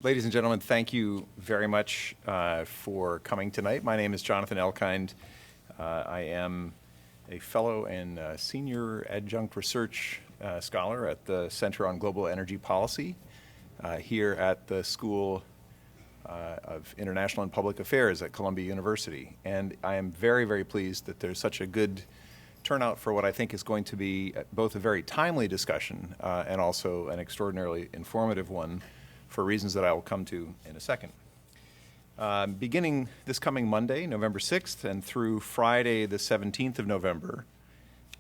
Ladies and gentlemen, thank you very much for coming tonight. My name is Jonathan Elkind. I am a fellow and Senior Adjunct Research Scholar at the Center on Global Energy Policy here at the School of International and Public Affairs at Columbia University. And I am very, very pleased that there's such a good turnout for what I think is going to be both a very timely discussion and also an extraordinarily informative one, for reasons that I will come to in a second. Beginning this coming Monday, November 6th, and through Friday, the 17th of November,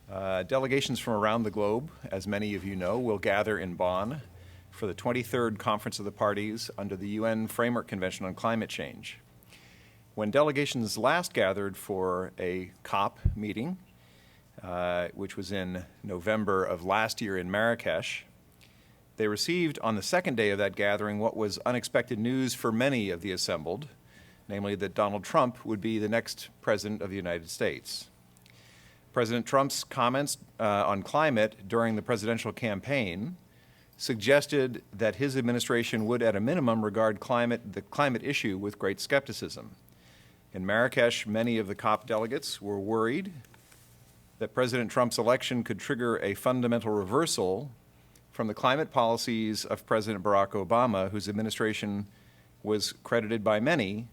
delegations from around the globe, as many of you know, will gather in Bonn for the 23rd Conference of the Parties under the UN Framework Convention on Climate Change. When delegations last gathered for a COP meeting, which was in November of last year in Marrakesh, they received on the second day of that gathering what was unexpected news for many of the assembled, namely that Donald Trump would be the next President of the United States. President Trump's comments on climate during the presidential campaign suggested that his administration would, at a minimum, regard the climate issue with great skepticism. In Marrakesh, many of the COP delegates were worried that President Trump's election could trigger a fundamental reversal from the climate policies of President Barack Obama, whose administration was credited by many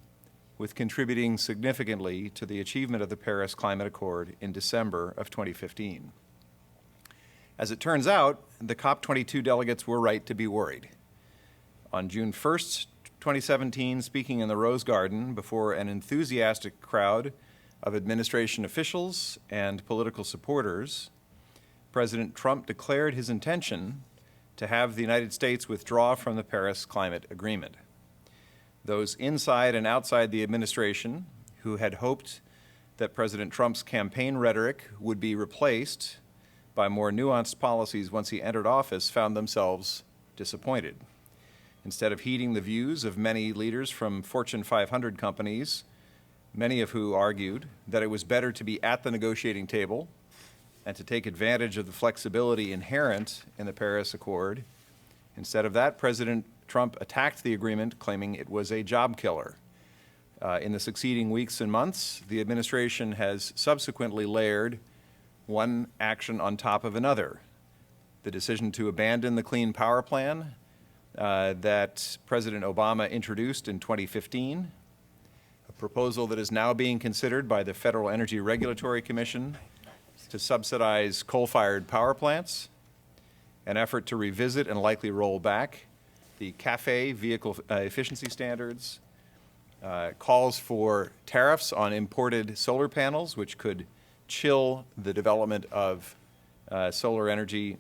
with contributing significantly to the achievement of the Paris Climate Accord in December of 2015. As it turns out, the COP22 delegates were right to be worried. On June 1st, 2017, speaking in the Rose Garden before an enthusiastic crowd of administration officials and political supporters, President Trump declared his intention to have the United States withdraw from the Paris Climate Agreement. Those inside and outside the administration who had hoped that President Trump's campaign rhetoric would be replaced by more nuanced policies once he entered office found themselves disappointed. Instead of heeding the views of many leaders from Fortune 500 companies, many of who argued that it was better to be at the negotiating table and to take advantage of the flexibility inherent in the Paris Accord. Instead of that, President Trump attacked the agreement, claiming it was a job killer. In the succeeding weeks and months, the administration has subsequently layered one action on top of another. The decision to abandon the Clean Power Plan that President Obama introduced in 2015, a proposal that is now being considered by the Federal Energy Regulatory Commission to subsidize coal-fired power plants, an effort to revisit and likely roll back the CAFE vehicle efficiency standards, calls for tariffs on imported solar panels, which could chill the development of solar energy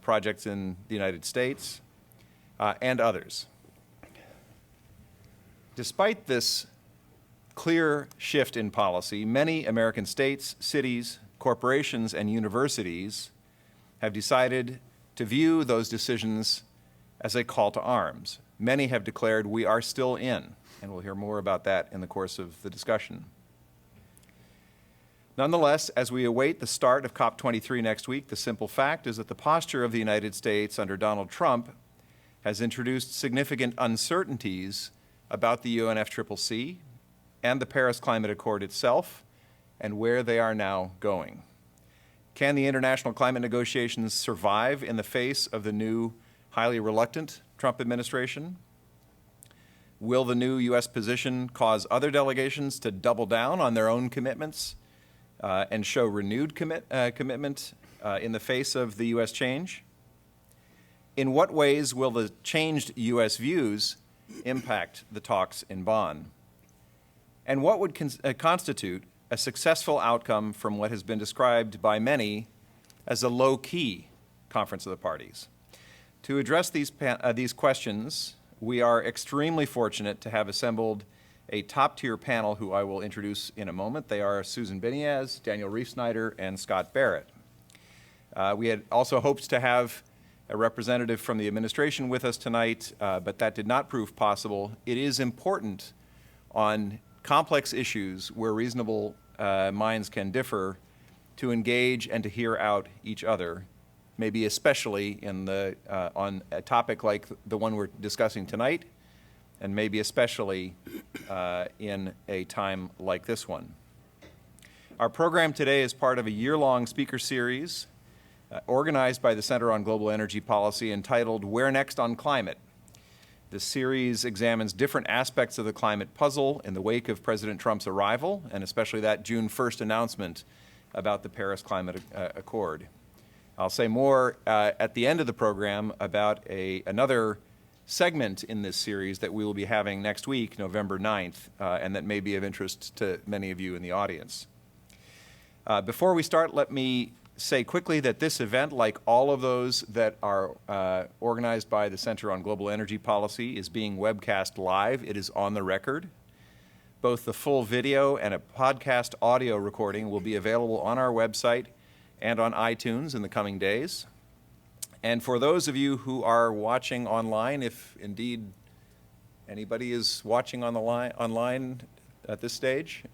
projects in the United States, and others. Despite this clear shift in policy, many American states, cities, corporations, and universities have decided to view those decisions as a call to arms. Many have declared we are still in, and we'll hear more about that in the course of the discussion. Nonetheless, as we await the start of COP23 next week, the simple fact is that the posture of the United States under Donald Trump has introduced significant uncertainties about the UNFCCC and the Paris Climate Accord itself, and where they are now going. Can the international climate negotiations survive in the face of the new, highly reluctant Trump administration? Will the new U.S. position cause other delegations to double down on their own commitments and show renewed commitment in the face of the U.S. change? In what ways will the changed U.S. views impact the talks in Bonn? And what would constitute a successful outcome from what has been described by many as a low-key Conference of the Parties? To address these questions, we are extremely fortunate to have assembled a top-tier panel who I will introduce in a moment. They are Susan Biniaz, Daniel Reef-Snyder, and Scott Barrett. We had also hoped to have a representative from the administration with us tonight, but that did not prove possible. It is important on complex issues where reasonable minds can differ to engage and to hear out each other, maybe especially in on a topic like the one we're discussing tonight, and maybe especially in a time like this one. Our program today is part of a year-long speaker series organized by the Center on Global Energy Policy entitled Where Next on Climate? This series examines different aspects of the climate puzzle in the wake of President Trump's arrival, and especially that June 1st announcement about the Paris Climate Accord. I'll say more at the end of the program about another segment in this series that we will be having next week, November 9th, and that may be of interest to many of you in the audience. Before we start, let me say quickly that this event, like all of those that are organized by the Center on Global Energy Policy, is being webcast live. It is on the record. Both the full video and a podcast audio recording will be available on our website and on iTunes in the coming days. And for those of you who are watching online, if indeed anybody is watching on the online at this stage,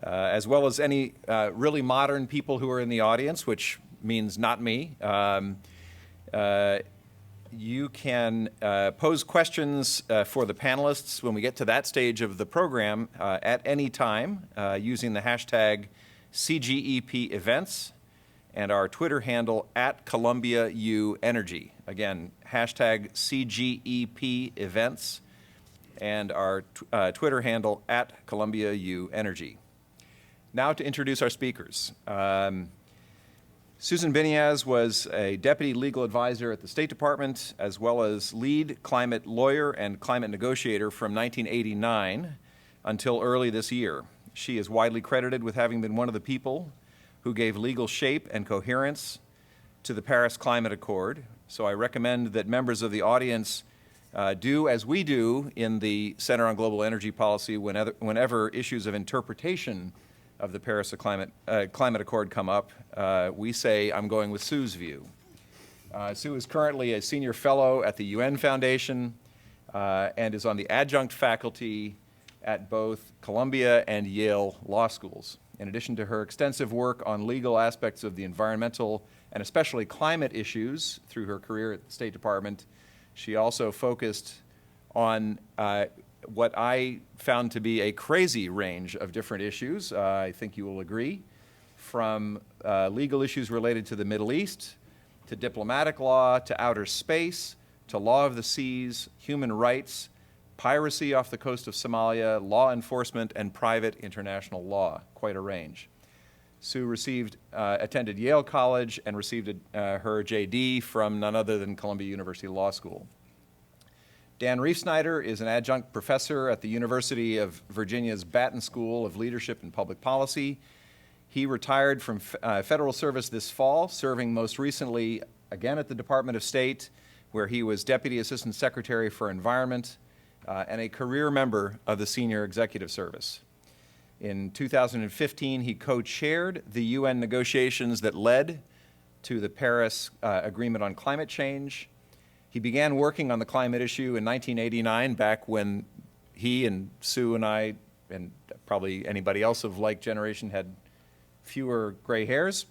as well as any really modern people who are in the audience, which means not me. You can pose questions for the panelists when we get to that stage of the program at any time using the hashtag CGEP events and our Twitter handle at Columbia U Energy. Again, hashtag CGEP events and our Twitter handle at Columbia U Energy. Now to introduce our speakers. Susan Biniaz was a deputy legal advisor at the State Department, as well as lead climate lawyer and climate negotiator from 1989 until early this year. She is widely credited with having been one of the people who gave legal shape and coherence to the Paris Climate Accord. So I recommend that members of the audience do as we do in the Center on Global Energy Policy whenever issues of interpretation of the Paris Climate Accord come up. We say, I'm going with Sue's view. Sue is currently a senior fellow at the UN Foundation and is on the adjunct faculty at both Columbia and Yale law schools. In addition to her extensive work on legal aspects of the environmental and especially climate issues through her career at the State Department, she also focused on what I found to be a crazy range of different issues, I think you will agree, from legal issues related to the Middle East, to diplomatic law, to outer space, to law of the seas, human rights, piracy off the coast of Somalia, law enforcement, and private international law, quite a range. Sue attended Yale College and received her JD from none other than Columbia University Law School. Dan Reefsnyder is an adjunct professor at the University of Virginia's Batten School of Leadership and Public Policy. He retired from federal service this fall, serving most recently again at the Department of State, where he was Deputy Assistant Secretary for Environment and a career member of the Senior Executive Service. In 2015, he co-chaired the UN negotiations that led to the Paris Agreement on Climate Change. He began working on the climate issue in 1989, back when he and Sue and I, and probably anybody else of like generation, had fewer gray hairs.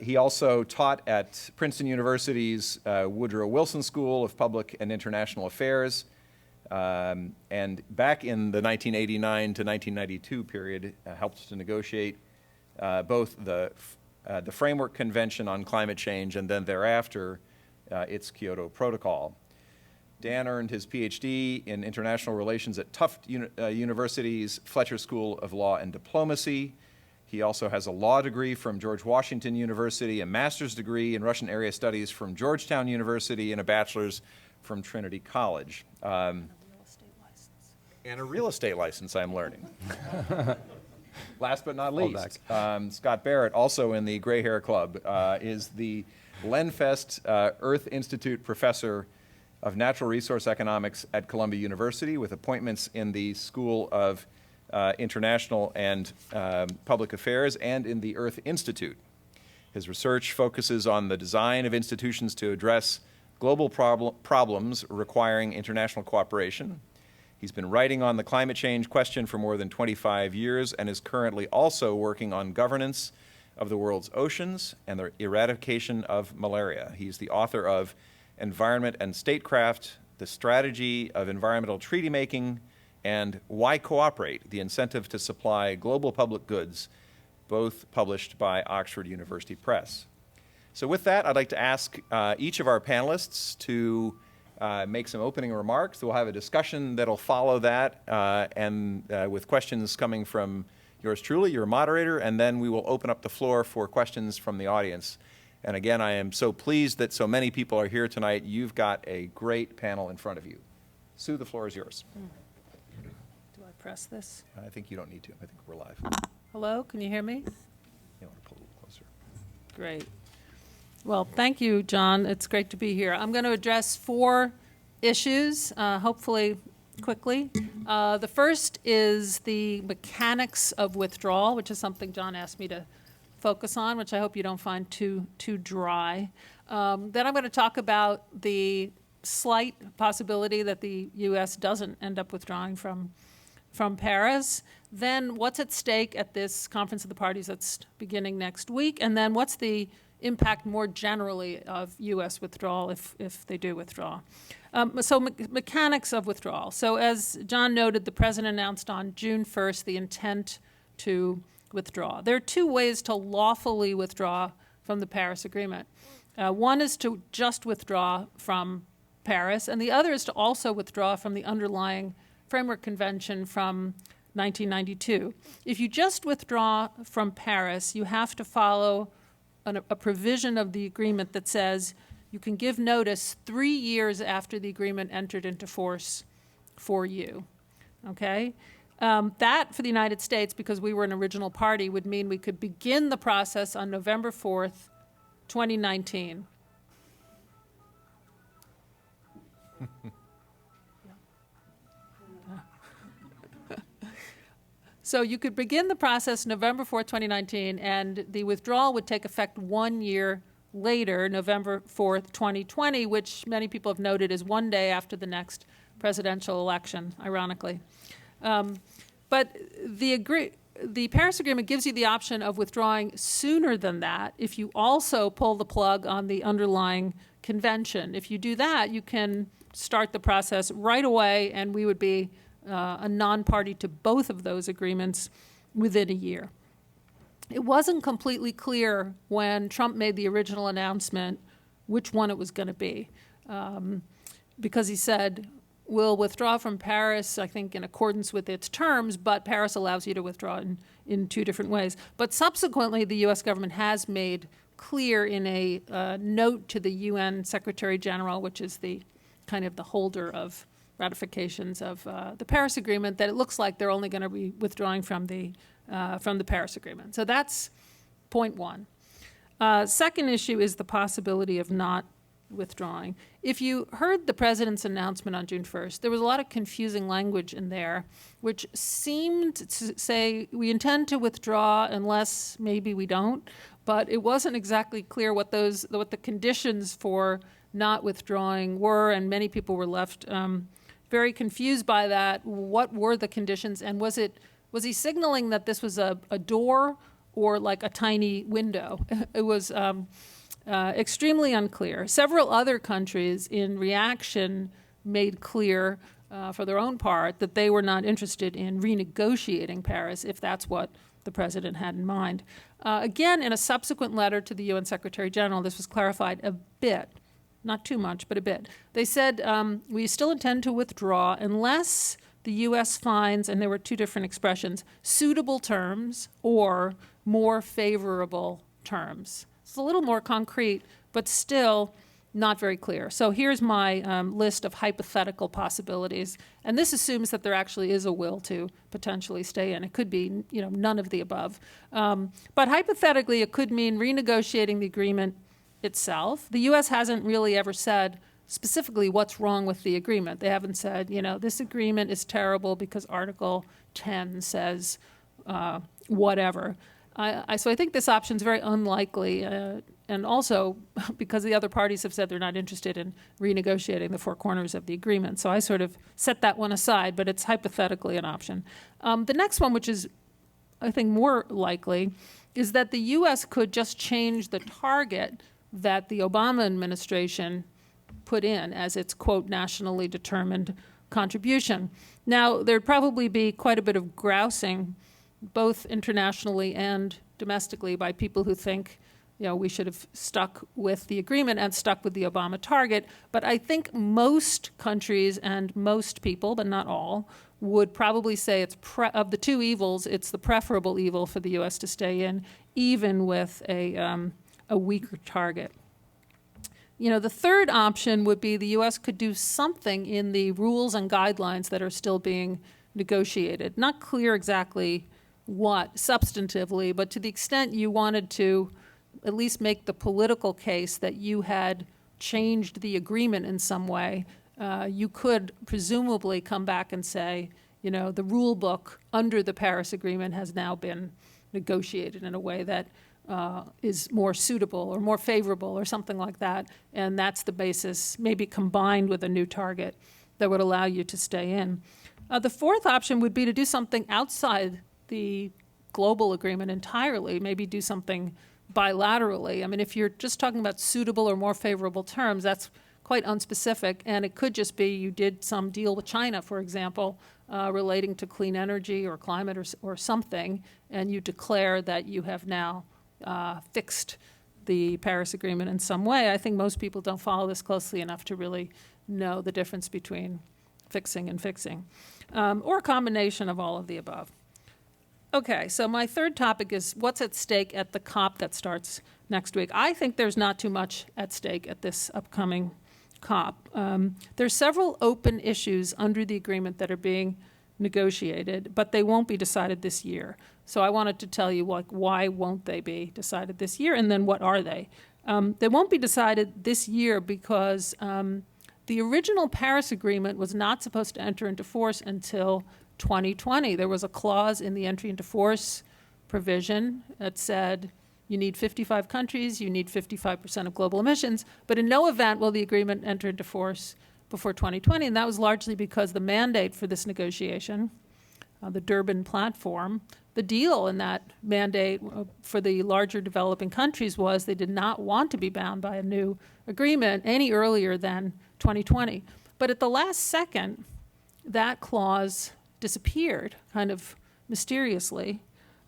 He also taught at Princeton University's Woodrow Wilson School of Public and International Affairs, and back in the 1989 to 1992 period, helped to negotiate both the Framework Convention on Climate Change and then thereafter its Kyoto Protocol. Dan earned his PhD in international relations at Tufts University's Fletcher School of Law and Diplomacy. He also has a law degree from George Washington University, a master's degree in Russian area studies from Georgetown University, and a bachelor's from Trinity College. And a real estate license, I'm learning. Last but not least, Scott Barrett, also in the Gray Hair Club, is the Lenfest Earth Institute Professor of Natural Resource Economics at Columbia University, with appointments in the School of International and Public Affairs and in the Earth Institute. His research focuses on the design of institutions to address global problems requiring international cooperation. He's been writing on the climate change question for more than 25 years and is currently also working on governance of the world's oceans and the eradication of malaria. He's the author of Environment and Statecraft, the strategy of environmental treaty making, and Why Cooperate? The Incentive to Supply Global Public Goods, both published by Oxford University Press. So with that, I'd like to ask each of our panelists to make some opening remarks. We'll have a discussion that'll follow that, and with questions coming from yours truly, your moderator, and then we will open up the floor for questions from the audience. And again, I am so pleased that so many people are here tonight. You've got a great panel in front of you. Sue, the floor is yours. Do I press this? I think you don't need to. I think we're live. Hello, can you hear me? You want to pull a little closer. Great. Well, thank you, John. It's great to be here. I'm going to address 4 issues, hopefully quickly. The first is the mechanics of withdrawal, which is something John asked me to focus on, which I hope you don't find too dry. Then I'm going to talk about the slight possibility that the U.S. doesn't end up withdrawing from Paris. Then what's at stake at this Conference of the Parties that's beginning next week, and then what's the impact more generally of U.S. withdrawal if they do withdraw. Mechanics of withdrawal. So as John noted, the President announced on June 1st the intent to withdraw. There are 2 ways to lawfully withdraw from the Paris Agreement. One is to just withdraw from Paris, and the other is to also withdraw from the underlying Framework Convention from 1992. If you just withdraw from Paris, you have to follow a provision of the agreement that says you can give notice 3 years after the agreement entered into force for you. Okay? That, for the United States, because we were an original party, would mean we could begin the process on November 4th, 2019. So you could begin the process November 4th, 2019, and the withdrawal would take effect 1 year later, November 4th, 2020, which many people have noted is 1 day after the next presidential election, ironically. But the Paris Agreement gives you the option of withdrawing sooner than that if you also pull the plug on the underlying convention. If you do that, you can start the process right away, and we would be a non-party to both of those agreements within a year. It wasn't completely clear when Trump made the original announcement which one it was going to be, because he said, we'll withdraw from Paris, I think, in accordance with its terms, but Paris allows you to withdraw in 2 different ways. But subsequently, the U.S. government has made clear in a note to the UN Secretary General, which is the kind of the holder of ratifications of the Paris Agreement, that it looks like they're only going to be withdrawing from the Paris Agreement. So that's point 1. Second issue is the possibility of not withdrawing. If you heard the President's announcement on June 1st, there was a lot of confusing language in there, which seemed to say we intend to withdraw unless maybe we don't, but it wasn't exactly clear what the conditions for not withdrawing were, and many people were left very confused by that. What were the conditions, and was he signaling that this was a door or like a tiny window? It was extremely unclear. Several other countries in reaction made clear for their own part that they were not interested in renegotiating Paris if that's what the President had in mind. Again, in a subsequent letter to the UN Secretary General, this was clarified a bit. Not too much, but a bit. They said, we still intend to withdraw unless the U.S. finds, and there were 2 different expressions, suitable terms or more favorable terms. It's a little more concrete, but still not very clear. So here's my list of hypothetical possibilities. And this assumes that there actually is a will to potentially stay in. It could be, none of the above. But hypothetically, it could mean renegotiating the agreement itself. The U.S. hasn't really ever said specifically what's wrong with the agreement. They haven't said, this agreement is terrible because Article 10 says whatever. So I think this option is very unlikely, and also because the other parties have said they're not interested in renegotiating the 4 corners of the agreement. So I sort of set that one aside, but it's hypothetically an option. The next one, which is, I think, more likely, is that the U.S. could just change the target that the Obama administration put in as its, quote, nationally determined contribution. Now, there'd probably be quite a bit of grousing, both internationally and domestically, by people who think, we should have stuck with the agreement and stuck with the Obama target. But I think most countries and most people, but not all, would probably say it's of the two evils, it's the preferable evil for the U.S. to stay in, even with a weaker target. The third option would be the U.S. could do something in the rules and guidelines that are still being negotiated. Not clear exactly what substantively, but to the extent you wanted to at least make the political case that you had changed the agreement in some way, you could presumably come back and say, the rule book under the Paris Agreement has now been negotiated in a way that is more suitable or more favorable or something like that, and that's the basis, maybe combined with a new target, that would allow you to stay in. The fourth option would be to do something outside the global agreement entirely, maybe do something bilaterally. I mean, if you're just talking about suitable or more favorable terms, that's quite unspecific, and it could just be you did some deal with China, for example, relating to clean energy or climate or something, and you declare that you have now fixed the Paris Agreement in some way. I think most people don't follow this closely enough to really know the difference between fixing and fixing, or a combination of all of the above. Okay, so my third topic is what's at stake at the COP that starts next week. I think there's not too much at stake at this upcoming COP. There's several open issues under the agreement that are being negotiated, but they won't be decided this year. So I wanted to tell you why won't they be decided this year, and then what are they? They won't be decided this year because the original Paris Agreement was not supposed to enter into force until 2020. There was a clause in the entry into force provision that said you need 55 countries, you need 55% of global emissions, but in no event will the agreement enter into force before 2020, and that was largely because the mandate for this negotiation, the Durban platform, the deal in that mandate for the larger developing countries was they did not want to be bound by a new agreement any earlier than 2020. But at the last second, that clause disappeared kind of mysteriously.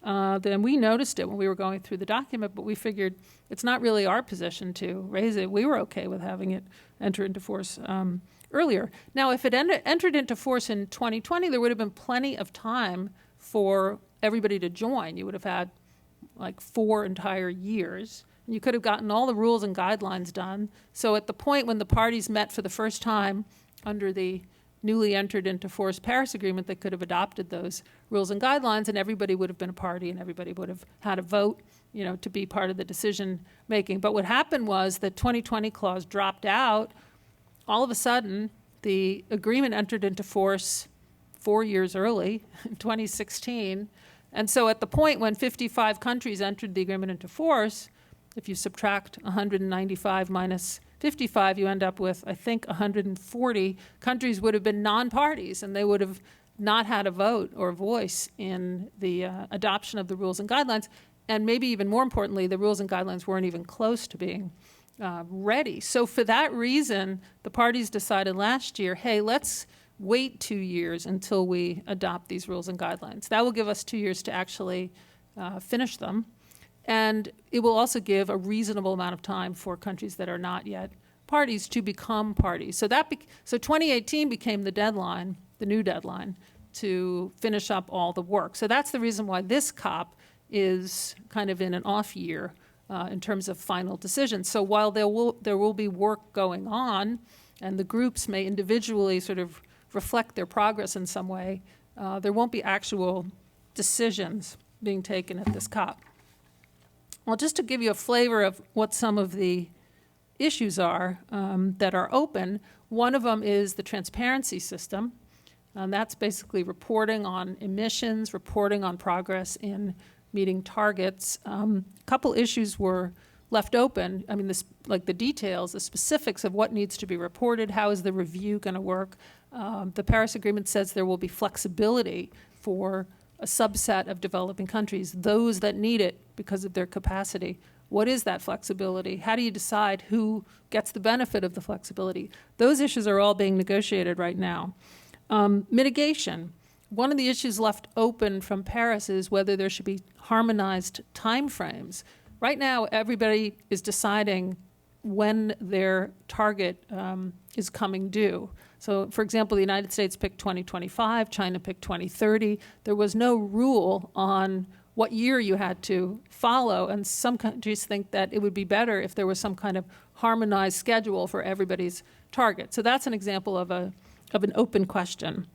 Then we noticed it when we were going through the document, but we figured it's not really our position to raise it. We were okay with having it enter into force earlier. Now, if it entered into force in 2020, there would have been plenty of time for everybody to join. You would have had like 4 entire years. You could have gotten all the rules and guidelines done. So at the point when the parties met for the first time under the newly entered into force Paris Agreement, they could have adopted those rules and guidelines, and everybody would have been a party, and everybody would have had a vote, to be part of the decision making. But what happened was the 2020 clause dropped out. All of a sudden, the agreement entered into force 4 years early, in 2016. And so at the point when 55 countries entered the agreement into force, if you subtract 195 minus 55, you end up with, I think, 140 countries would have been non-parties, and they would have not had a vote or voice in the adoption of the rules and guidelines. And maybe even more importantly, the rules and guidelines weren't even close to being ready. So for that reason, the parties decided last year, hey, let's wait 2 years until we adopt these rules and guidelines. That will give us 2 years to actually finish them. And it will also give a reasonable amount of time for countries that are not yet parties to become parties. So 2018 became the deadline, the new deadline, to finish up all the work. So that's the reason why this COP is kind of in an off year in terms of final decisions. So while there will be work going on, and the groups may individually sort of reflect their progress in some way, there won't be actual decisions being taken at this COP. Well, just to give you a flavor of what some of the issues are that are open, one of them is the transparency system. That's basically reporting on emissions, reporting on progress in meeting targets. A couple issues were left open. I mean, like the details, the specifics of what needs to be reported, how is the review going to work. The Paris Agreement says there will be flexibility for a subset of developing countries. Those that need it because of their capacity What is that flexibility? How do you decide who gets the benefit of the flexibility? Those issues are all being negotiated right now. Mitigation. One of the issues left open from Paris is whether there should be harmonized timeframes. Right now, everybody is deciding when their target is coming due. So, for example, the United States picked 2025, China picked 2030. There was no rule on what year you had to follow, and some countries think that it would be better if there was some kind of harmonized schedule for everybody's target. So that's an example of an open question.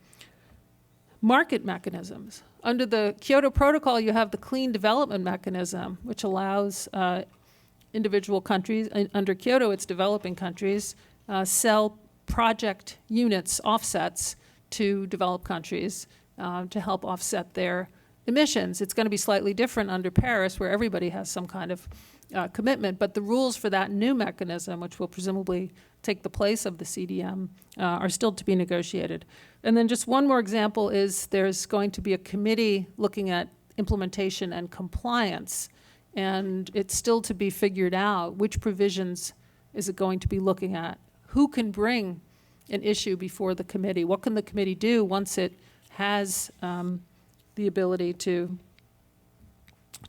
Market mechanisms. Under the Kyoto Protocol, you have the Clean Development Mechanism, which allows individual countries, under Kyoto it's developing countries, sell project units, offsets, to developed countries to help offset their emissions. It's going to be slightly different under Paris, where everybody has some kind of commitment, but the rules for that new mechanism, which will presumably take the place of the CDM, are still to be negotiated. And then just one more example is there's going to be a committee looking at implementation and compliance, and it's still to be figured out which provisions is it going to be looking at. Who can bring an issue before the committee? What can the committee do once it has the ability to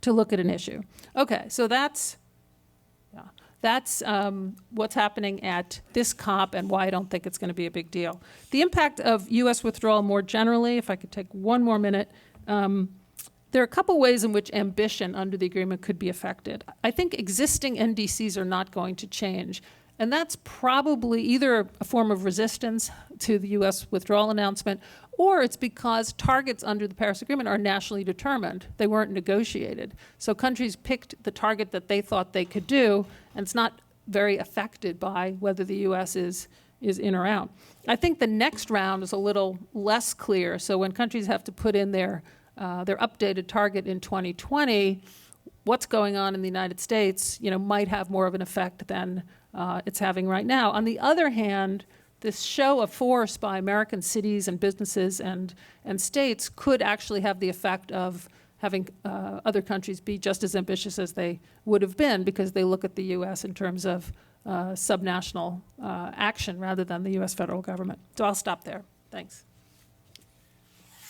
look at an issue? Okay, so that's what's happening at this COP and why I don't think it's going to be a big deal. The impact of U.S. withdrawal more generally, if I could take one more minute, there are a couple ways in which ambition under the agreement could be affected. I think existing NDCs are not going to change. And that's probably either a form of resistance to the U.S. withdrawal announcement, or it's because targets under the Paris Agreement are nationally determined. They weren't negotiated. So countries picked the target that they thought they could do, and it's not very affected by whether the U.S. is in or out. I think the next round is a little less clear. So when countries have to put in their updated target in 2020, what's going on in the United States, might have more of an effect than it's having right now. On the other hand, this show of force by American cities and businesses and states could actually have the effect of having other countries be just as ambitious as they would have been, because they look at the U.S. in terms of subnational action rather than the U.S. federal government. So I'll stop there. Thanks.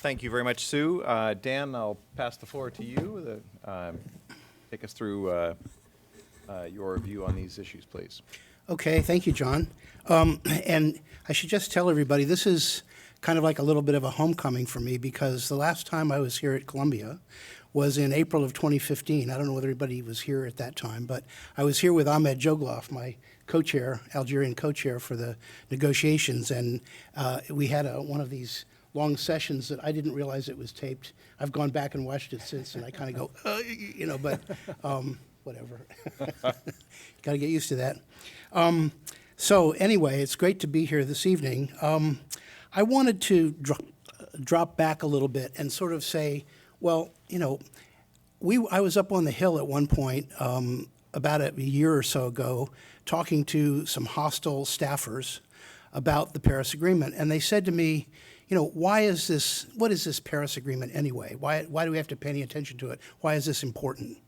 Thank you very much, Sue. Dan, I'll pass the floor to you. Take us through your view on these issues, please. Okay, thank you, John. And I should just tell everybody, this is kind of like a little bit of a homecoming for me, because the last time I was here at Columbia was in April of 2015. I don't know whether everybody was here at that time, but I was here with Ahmed Jogloff, my co-chair, Algerian co-chair for the negotiations, and we had one of these long sessions that I didn't realize it was taped. I've gone back and watched it since, and I kind of go, but whatever. Got to get used to that. So anyway, it's great to be here this evening. I wanted to drop back a little bit and sort of say, well, I was up on the Hill at one point about a year or so ago talking to some hostile staffers about the Paris Agreement, and they said to me, what is this Paris Agreement anyway? Why do we have to pay any attention to it? Why is this important?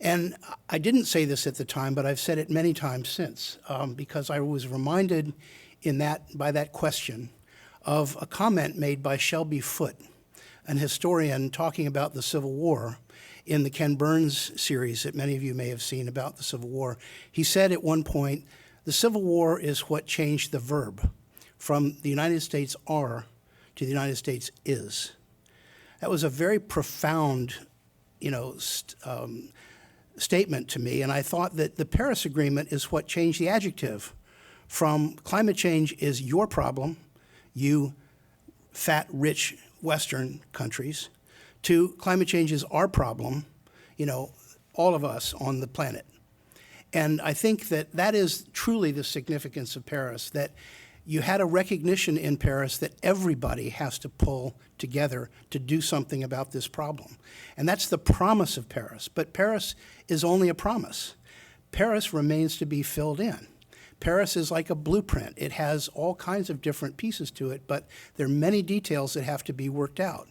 And I didn't say this at the time, but I've said it many times since, because I was reminded by that question of a comment made by Shelby Foote, an historian talking about the Civil War in the Ken Burns series that many of you may have seen about the Civil War. He said at one point, the Civil War is what changed the verb from the United States are to the United States is. That was a very profound, statement to me, and I thought that the Paris Agreement is what changed the adjective from climate change is your problem, you fat, rich Western countries, to climate change is our problem, all of us on the planet. And I think that is truly the significance of Paris, that you had a recognition in Paris that everybody has to pull together to do something about this problem. And that's the promise of Paris. But Paris is only a promise. Paris remains to be filled in. Paris is like a blueprint. It has all kinds of different pieces to it, but there are many details that have to be worked out.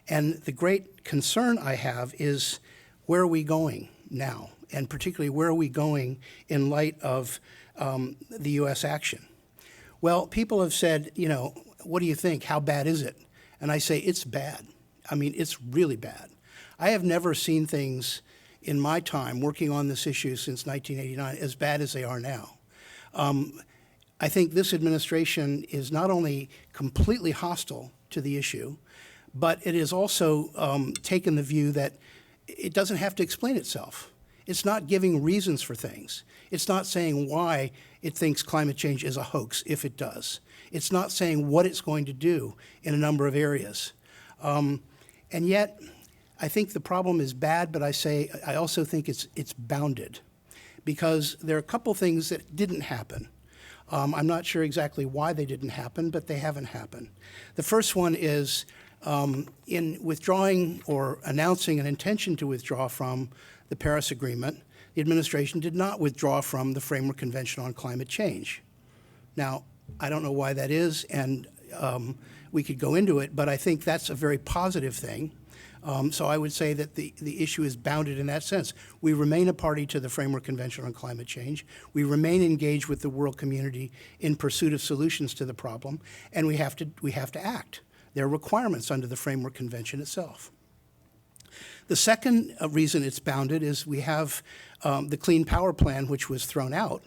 And the great concern I have is, where are we going? now? And particularly, where are we going in light of the U.S. action? Well, people have said, what do you think? How bad is it? And I say, it's bad. I mean, it's really bad. I have never seen things in my time working on this issue since 1989 as bad as they are now. I think this administration is not only completely hostile to the issue, but it has also taken the view that it doesn't have to explain itself. It's not giving reasons for things. It's not saying why it thinks climate change is a hoax, if it does. It's not saying what it's going to do in a number of areas. And yet, I think the problem is bad, but I also think it's bounded, because there are a couple things that didn't happen. I'm not sure exactly why they didn't happen, but they haven't happened. The first one is in withdrawing or announcing an intention to withdraw from the Paris Agreement, the administration did not withdraw from the Framework Convention on Climate Change. Now, I don't know why that is, and we could go into it, but I think that's a very positive thing. So I would say that the issue is bounded in that sense. We remain a party to the Framework Convention on Climate Change. We remain engaged with the world community in pursuit of solutions to the problem, and we have to act. There are requirements under the Framework Convention itself. The second reason it's bounded is we have the Clean Power Plan, which was thrown out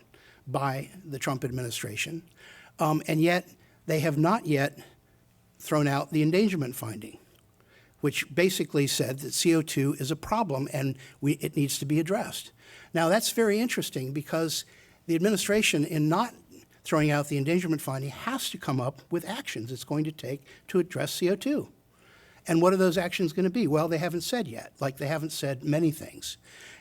by the Trump administration, and yet they have not yet thrown out the endangerment finding, which basically said that CO2 is a problem and it needs to be addressed. Now, that's very interesting, because the administration, in not throwing out the endangerment finding, has to come up with actions it's going to take to address CO2. And what are those actions going to be? Well, they haven't said yet, like they haven't said many things.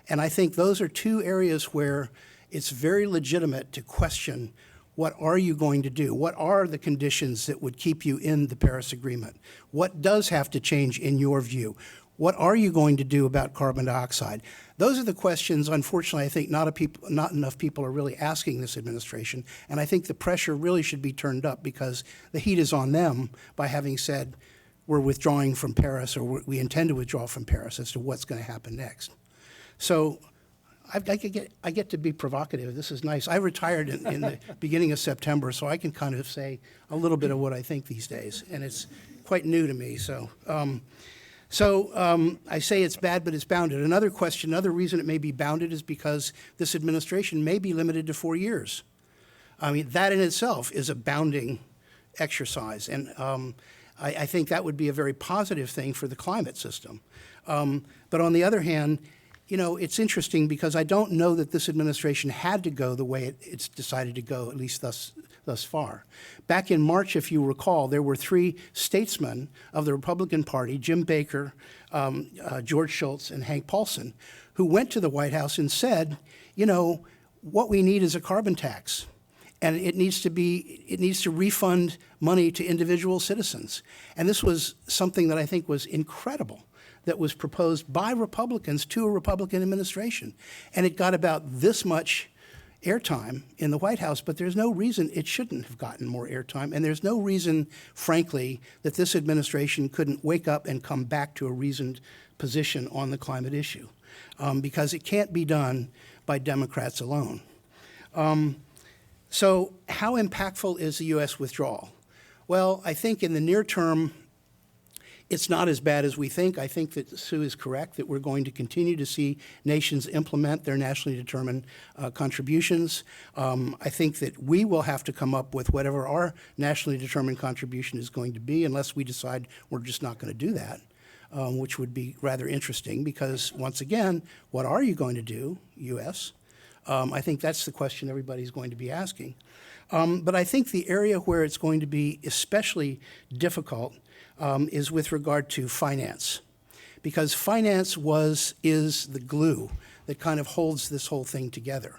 And I think those are two areas where it's very legitimate to question, what are you going to do? What are the conditions that would keep you in the Paris Agreement? What does have to change in your view? What are you going to do about carbon dioxide? Those are the questions, unfortunately, I think not enough people are really asking this administration, and I think the pressure really should be turned up, because the heat is on them by having said we're withdrawing from Paris, or we intend to withdraw from Paris, as to what's going to happen next. So I get to be provocative. This is nice. I retired in the beginning of September, so I can kind of say a little bit of what I think these days, and it's quite new to me. So I say it's bad, but it's bounded. Another reason it may be bounded is because this administration may be limited to 4 years. I mean, that in itself is a bounding exercise, and I think that would be a very positive thing for the climate system. But on the other hand, it's interesting, because I don't know that this administration had to go the way it's decided to go, at least thus far. Back in March, if you recall, there were 3 statesmen of the Republican Party, Jim Baker, George Shultz, and Hank Paulson, who went to the White House and said, what we need is a carbon tax. And it needs to refund money to individual citizens. And this was something that I think was incredible, that was proposed by Republicans to a Republican administration. And it got about this much airtime in the White House, but there's no reason it shouldn't have gotten more airtime. And there's no reason, frankly, that this administration couldn't wake up and come back to a reasoned position on the climate issue, because it can't be done by Democrats alone. So how impactful is the U.S. withdrawal? Well, I think in the near term, it's not as bad as we think. I think that Sue is correct, that we're going to continue to see nations implement their nationally determined contributions. I think that we will have to come up with whatever our nationally determined contribution is going to be, unless we decide we're just not going to do that, which would be rather interesting, because, once again, what are you going to do, U.S.? I think that's the question everybody's going to be asking. But I think the area where it's going to be especially difficult is with regard to finance, because finance is the glue that kind of holds this whole thing together.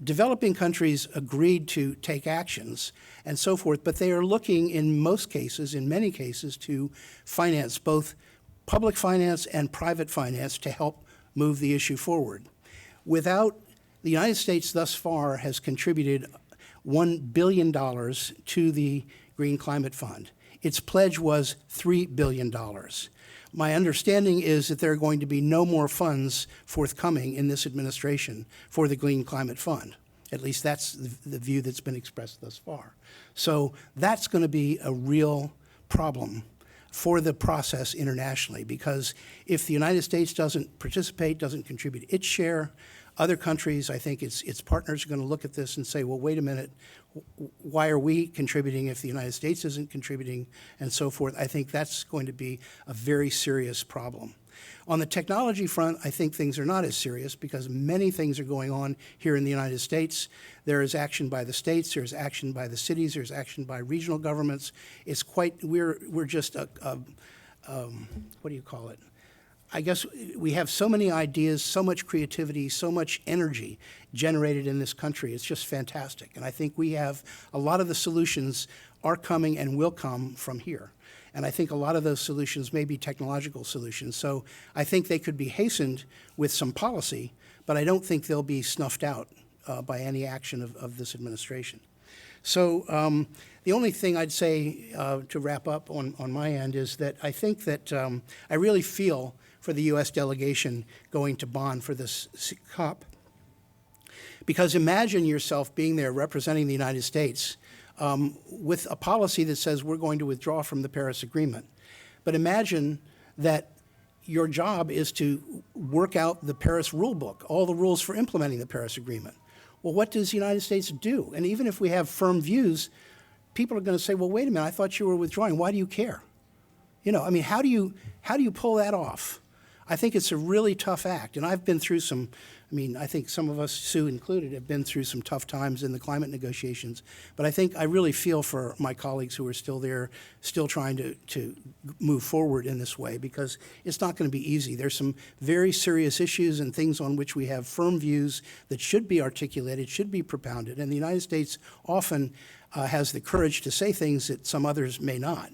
Developing countries agreed to take actions and so forth, but they are looking in many cases, to finance, both public finance and private finance, to help move the issue forward. The United States thus far has contributed $1 billion to the Green Climate Fund. Its pledge was $3 billion. My understanding is that there are going to be no more funds forthcoming in this administration for the Green Climate Fund. At least that's the view that's been expressed thus far. So that's going to be a real problem for the process internationally, because if the United States doesn't participate, doesn't contribute its share, other countries, I think its partners are going to look at this and say, well, wait a minute, why are we contributing if the United States isn't contributing, and so forth. I think that's going to be a very serious problem. On the technology front, I think things are not as serious because many things are going on here in the United States. There is action by the states, there's action by the cities, there's action by regional governments. It's quite, we're just what do you call it? I guess we have so many ideas, so much creativity, so much energy generated in this country. It's just fantastic. And I think we have a lot of the solutions are coming and will come from here. And I think a lot of those solutions may be technological solutions. So I think they could be hastened with some policy, but I don't think they'll be snuffed out by any action of this administration. So the only thing I'd say to wrap up on my end is that I think that I really feel for the U.S. delegation going to Bonn for this COP. Because imagine yourself being there representing the United States with a policy that says we're going to withdraw from the Paris Agreement. But imagine that your job is to work out the Paris rulebook, all the rules for implementing the Paris Agreement. Well, what does the United States do? And even if we have firm views, people are going to say, well, wait a minute, I thought you were withdrawing. Why do you care? You know, I mean, how do you pull that off? I think it's a really tough act, and I've been through some, I mean, I think some of us, Sue included, have been through some tough times in the climate negotiations, but I think I really feel for my colleagues who are still there, still trying to move forward in this way, because it's not going to be easy. There's some very serious issues and things on which we have firm views that should be articulated, should be propounded, and the United States often has the courage to say things that some others may not.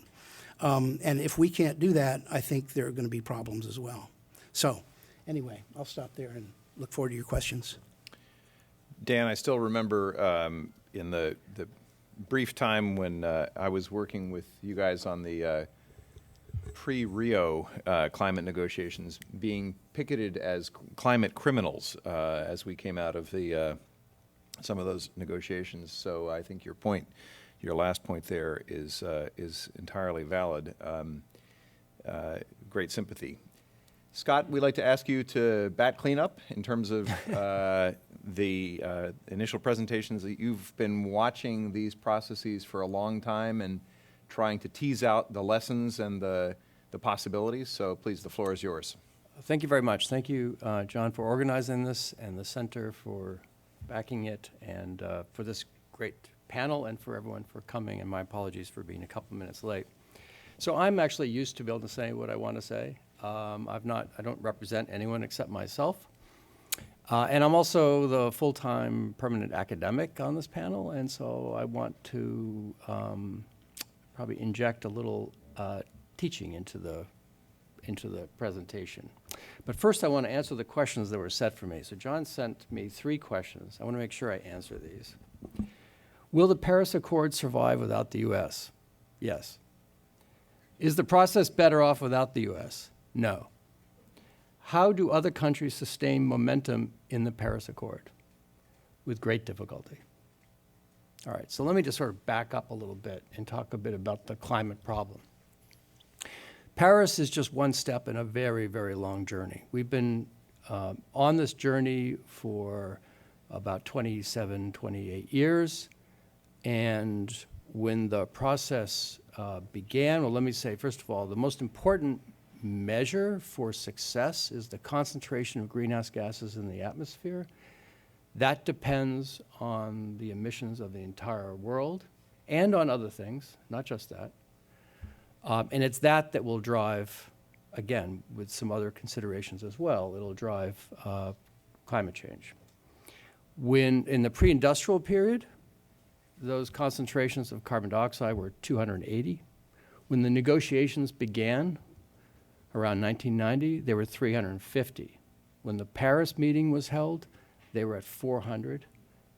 And if we can't do that, I think there are going to be problems as well. So anyway, I'll stop there and look forward to your questions. Dan, I still remember in the brief time when I was working with you guys on the pre-Rio climate negotiations being picketed as climate criminals as we came out of the some of those negotiations. So I think your point, your last point there is entirely valid. Great sympathy. Scott, we'd like to ask you to bat cleanup in terms of the initial presentations that you've been watching these processes for a long time and trying to tease out the lessons and the possibilities. So please, the floor is yours. Thank you very much. Thank you, John, for organizing this and the Center for backing it and for this great panel and for everyone for coming, and my apologies for being a couple minutes late. So I'm actually used to be able to say what I want to say. I don't represent anyone except myself. And I'm also the full-time permanent academic on this panel, and so I want to probably inject a little teaching into the presentation. But first I want to answer the questions that were set for me. So John sent me 3 questions. I want to make sure I answer these. Will the Paris Accord survive without the U.S.? Yes. Is the process better off without the U.S.? No. How do other countries sustain momentum in the Paris Accord? With great difficulty. All right, so let me just sort of back up a little bit and talk a bit about the climate problem. Paris is just one step in a very, very long journey. We've been on this journey for about 27, 28 years, and when the process began, well, let me say, first of all, the most important measure for success is the concentration of greenhouse gases in the atmosphere. That depends on the emissions of the entire world and on other things, not just that. And it's that will drive, again, with some other considerations as well, it'll drive climate change. When in the pre-industrial period, those concentrations of carbon dioxide were 280. When the negotiations began, around 1990, they were 350. When the Paris meeting was held, they were at 400.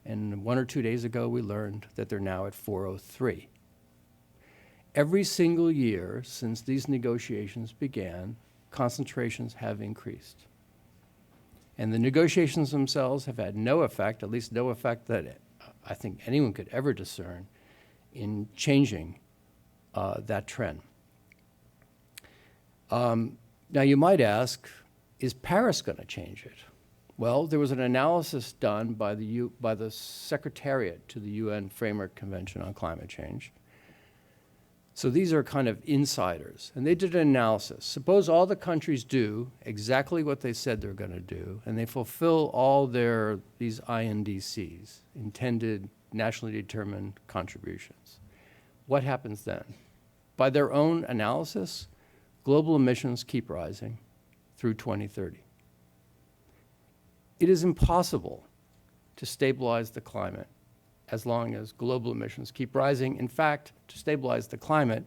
And 1 or 2 days ago, we learned that they're now at 403. every single year since these negotiations began, concentrations have increased. And the negotiations themselves have had no effect, at least no effect that I think anyone could ever discern, in changing that trend. Now you might ask, is Paris going to change it? Well, there was an analysis done by the Secretariat to the UN Framework Convention on Climate Change. So these are kind of insiders, and they did an analysis. Suppose all the countries do exactly what they said they're going to do, and they fulfill all these INDCs, intended nationally determined contributions. What happens then? By their own analysis, global emissions keep rising through 2030. It is impossible to stabilize the climate as long as global emissions keep rising. In fact, to stabilize the climate,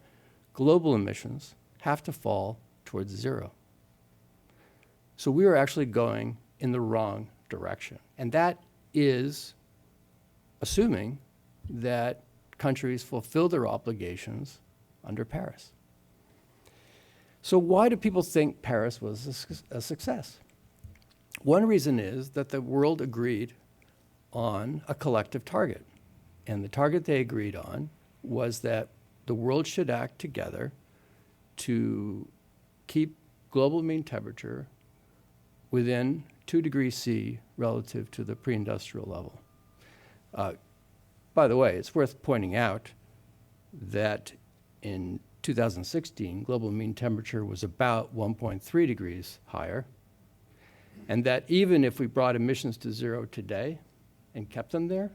global emissions have to fall towards zero. So we are actually going in the wrong direction. And that is assuming that countries fulfill their obligations under Paris. So why do people think Paris was a success? One reason is that the world agreed on a collective target. And the target they agreed on was that the world should act together to keep global mean temperature within 2 degrees C relative to the pre-industrial level. By the way, it's worth pointing out that in 2016, global mean temperature was about 1.3 degrees higher, and that even if we brought emissions to zero today and kept them there,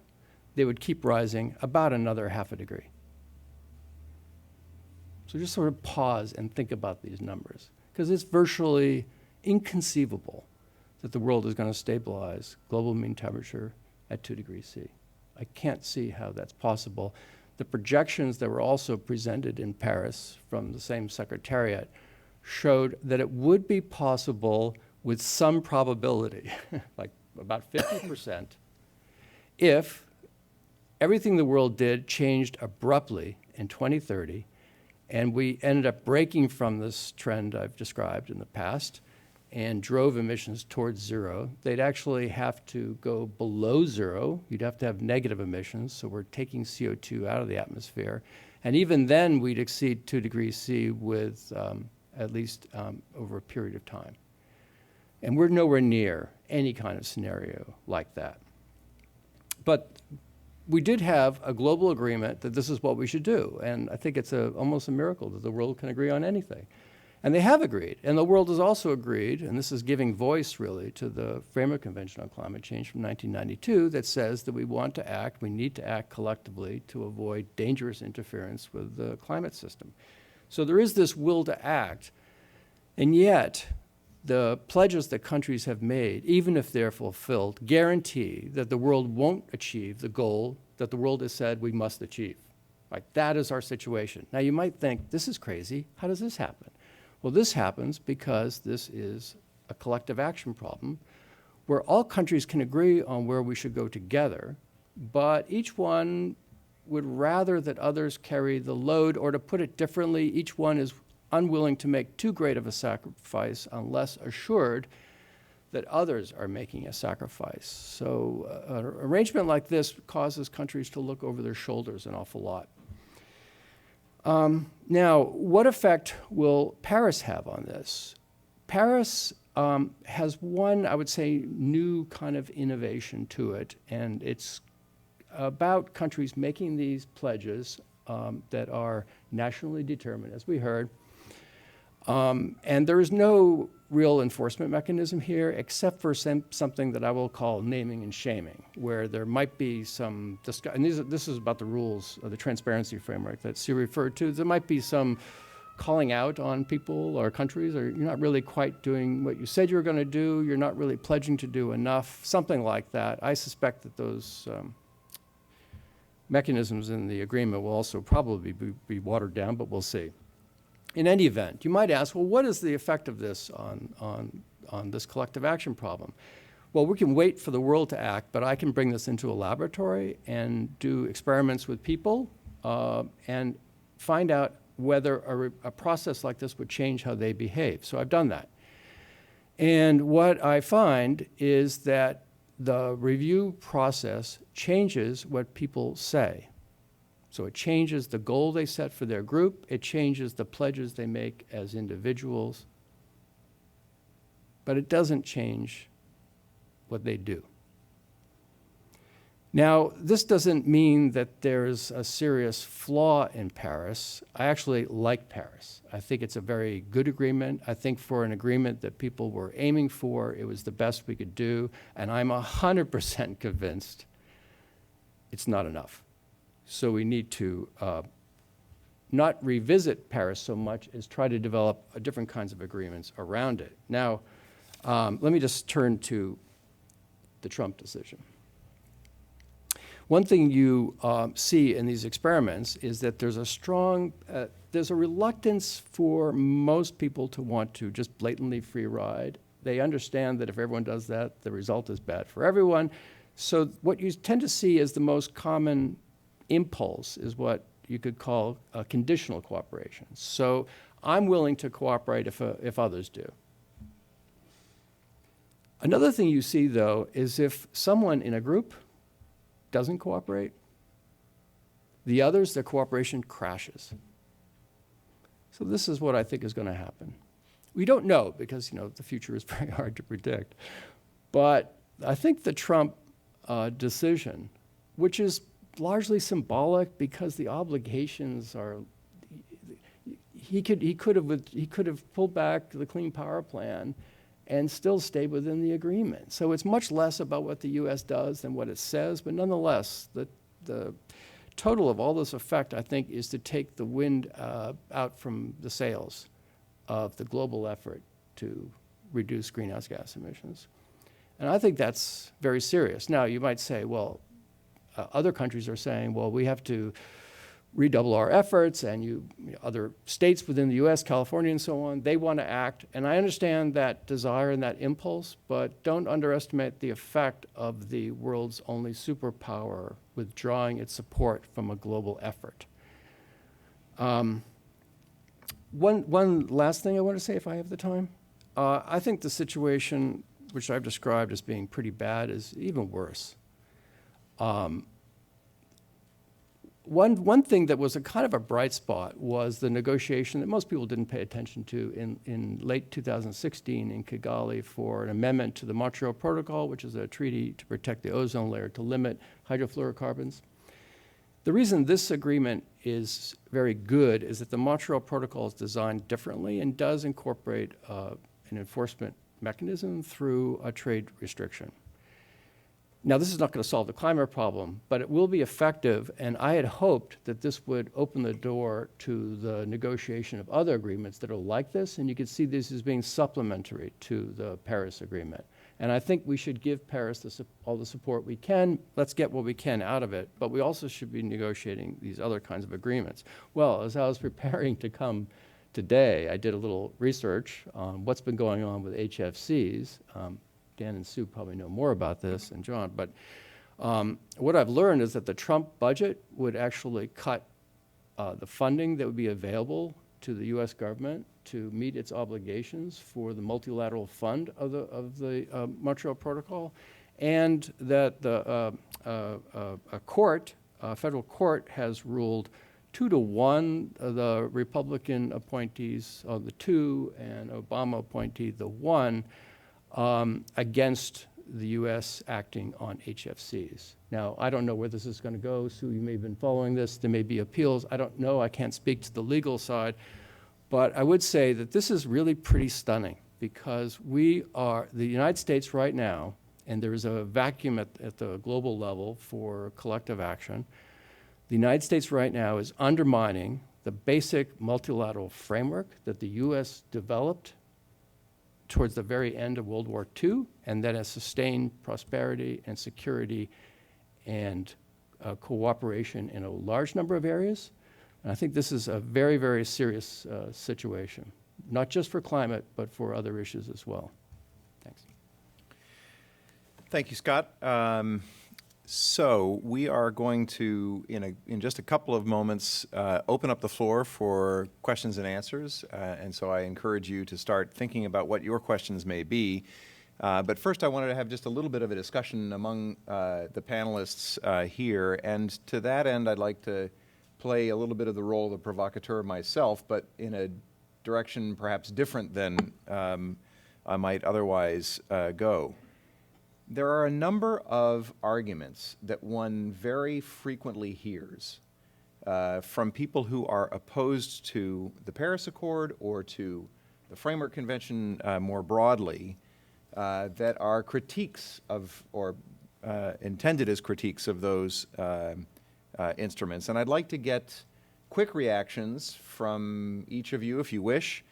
they would keep rising about another half a degree. So just sort of pause and think about these numbers, because it's virtually inconceivable that the world is going to stabilize global mean temperature at 2 degrees C. I can't see how that's possible. The projections that were also presented in Paris from the same secretariat showed that it would be possible with some probability, like about 50%, if everything the world did changed abruptly in 2030, and we ended up breaking from this trend I've described in the past and drove emissions towards zero. They'd actually have to go below zero. You'd have to have negative emissions, so we're taking CO2 out of the atmosphere. And even then, we'd exceed 2 degrees C with at least over a period of time. And we're nowhere near any kind of scenario like that. But we did have a global agreement that this is what we should do. And I think it's almost a miracle that the world can agree on anything. And they have agreed. And the world has also agreed, and this is giving voice really to the Framework Convention on Climate Change from 1992 that says that we need to act collectively to avoid dangerous interference with the climate system. So there is this will to act. And yet, the pledges that countries have made, even if they're fulfilled, guarantee that the world won't achieve the goal that the world has said we must achieve. Right? That is our situation. Now you might think, this is crazy. How does this happen? Well, this happens because this is a collective action problem where all countries can agree on where we should go together, but each one would rather that others carry the load, or to put it differently, each one is unwilling to make too great of a sacrifice unless assured that others are making a sacrifice. So an arrangement like this causes countries to look over their shoulders an awful lot. Now, what effect will Paris have on this? Paris has one, I would say, new kind of innovation to it, and it's about countries making these pledges that are nationally determined, as we heard. And there is no real enforcement mechanism here, except for something that I will call naming and shaming, where there might be some and this is about the rules of the transparency framework that Sue referred to. There might be some calling out on people or countries, or you're not really quite doing what you said you were going to do, you're not really pledging to do enough, something like that. I suspect that those mechanisms in the agreement will also probably be watered down, but we'll see. In any event, you might ask, well, what is the effect of this on this collective action problem? Well, we can wait for the world to act, but I can bring this into a laboratory and do experiments with people and find out whether a process like this would change how they behave. So I've done that. And what I find is that the review process changes what people say. So it changes the goal they set for their group. It changes the pledges they make as individuals. But it doesn't change what they do. Now, this doesn't mean that there's a serious flaw in Paris. I actually like Paris. I think it's a very good agreement. I think for an agreement that people were aiming for, it was the best we could do. And I'm 100% convinced it's not enough. So we need to not revisit Paris so much as try to develop different kinds of agreements around it. Now, let me just turn to the Trump decision. One thing you see in these experiments is that there's a strong, there's a reluctance for most people to want to just blatantly free ride. They understand that if everyone does that, the result is bad for everyone. So what you tend to see as the most common impulse is what you could call a conditional cooperation. So I'm willing to cooperate if others do. Another thing you see, though, is if someone in a group doesn't cooperate, the others, their cooperation crashes. So this is what I think is going to happen. We don't know because, the future is very hard to predict. But I think the Trump decision, which is largely symbolic because the obligations are, he could have pulled back the Clean Power Plan and still stay within the agreement. So it's much less about what the U.S. does than what it says, but nonetheless, the total of all this effect, I think, is to take the wind out from the sails of the global effort to reduce greenhouse gas emissions. And I think that's very serious. Now, you might say, well, other countries are saying, well, we have to redouble our efforts, and other states within the U.S., California and so on, they want to act. And I understand that desire and that impulse, but don't underestimate the effect of the world's only superpower withdrawing its support from a global effort. One last thing I want to say, if I have the time. I think the situation, which I've described as being pretty bad, is even worse. One thing that was a kind of a bright spot was the negotiation that most people didn't pay attention to in late 2016 in Kigali for an amendment to the Montreal Protocol, which is a treaty to protect the ozone layer to limit hydrofluorocarbons. The reason this agreement is very good is that the Montreal Protocol is designed differently and does incorporate an enforcement mechanism through a trade restriction. Now, this is not going to solve the climate problem, but it will be effective, and I had hoped that this would open the door to the negotiation of other agreements that are like this, and you could see this as being supplementary to the Paris Agreement. And I think we should give Paris all the support we can. Let's get what we can out of it, but we also should be negotiating these other kinds of agreements. Well, as I was preparing to come today, I did a little research on what's been going on with HFCs. Dan and Sue probably know more about this than John, but what I've learned is that the Trump budget would actually cut the funding that would be available to the U.S. government to meet its obligations for the multilateral fund of the Montreal Protocol, and that a federal court has ruled 2-1 the Republican appointees, the 2, and Obama appointee, the 1, against the U.S. acting on HFCs. Now, I don't know where this is going to go. Sue, you may have been following this. There may be appeals. I don't know. I can't speak to the legal side. But I would say that this is really pretty stunning because we are, the United States right now, and there is a vacuum at the global level for collective action. The United States right now is undermining the basic multilateral framework that the U.S. developed towards the very end of World War II, and that has sustained prosperity and security and cooperation in a large number of areas. And I think this is a very, very serious situation, not just for climate, but for other issues as well. Thanks. Thank you, Scott. So we are going to, in just a couple of moments, open up the floor for questions and answers. And so I encourage you to start thinking about what your questions may be. But first, I wanted to have just a little bit of a discussion among the panelists here. And to that end, I'd like to play a little bit of the role of the provocateur myself, but in a direction perhaps different than I might otherwise go. There are a number of arguments that one very frequently hears from people who are opposed to the Paris Accord or to the Framework Convention more broadly that are critiques of, or intended as critiques of those instruments. And I'd like to get quick reactions from each of you, if you wish,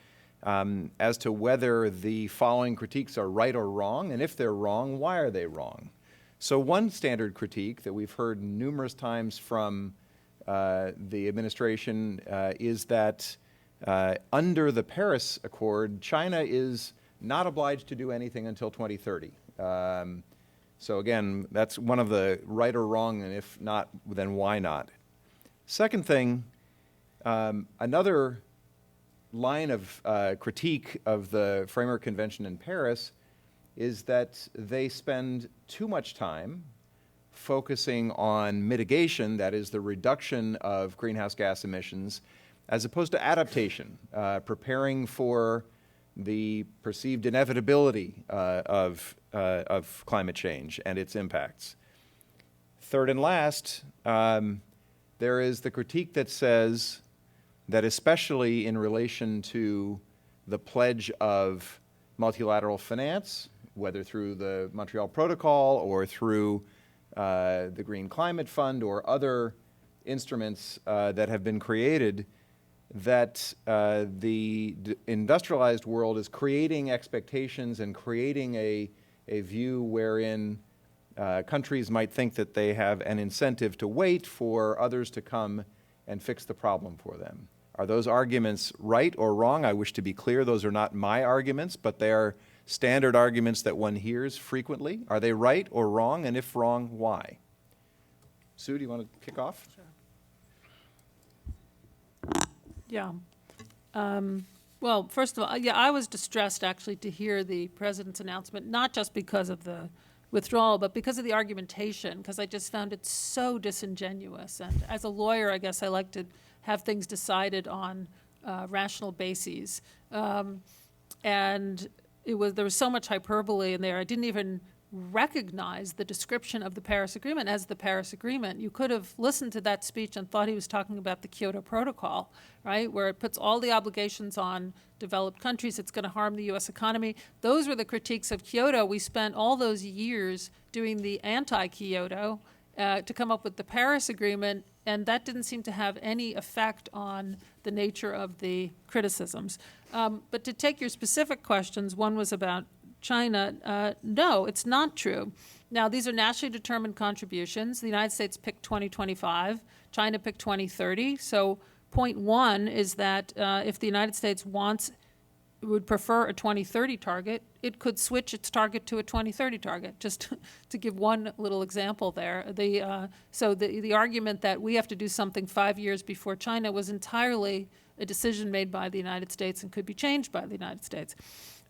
as to whether the following critiques are right or wrong, and if they're wrong, why are they wrong? So one standard critique that we've heard numerous times from the administration is that under the Paris Accord, China is not obliged to do anything until 2030. So again, that's one of the right or wrong, and if not, then why not? Second thing, another line of critique of the Framework Convention in Paris is that they spend too much time focusing on mitigation, that is the reduction of greenhouse gas emissions, as opposed to adaptation, preparing for the perceived inevitability of climate change and its impacts. Third and last, there is the critique that says that especially in relation to the pledge of multilateral finance, whether through the Montreal Protocol or through the Green Climate Fund or other instruments that have been created, that the industrialized world is creating expectations and creating a view wherein countries might think that they have an incentive to wait for others to come and fix the problem for them. Are those arguments right or wrong? I wish to be clear, those are not my arguments, but they are standard arguments that one hears frequently. Are they right or wrong, and if wrong, why? Sue, do you want to kick off? Sure. Yeah. Well, first of all, yeah, I was distressed actually to hear the president's announcement, not just because of the withdrawal, but because of the argumentation, because I just found it so disingenuous. And as a lawyer, I guess I like to have things decided on rational bases. And there was so much hyperbole in there. I didn't even recognize the description of the Paris Agreement as the Paris Agreement. You could have listened to that speech and thought he was talking about the Kyoto Protocol, right, where it puts all the obligations on developed countries. It's going to harm the U.S. economy. Those were the critiques of Kyoto. We spent all those years doing the anti-Kyoto to come up with the Paris Agreement, and that didn't seem to have any effect on the nature of the criticisms. But to take your specific questions, one was about China. No, it's not true. Now, these are nationally determined contributions. The United States picked 2025. China picked 2030. So point one is that if the United States would prefer a 2030 target, it could switch its target to a 2030 target, just to give one little example there. So the argument that we have to do something 5 years before China was entirely a decision made by the United States and could be changed by the United States.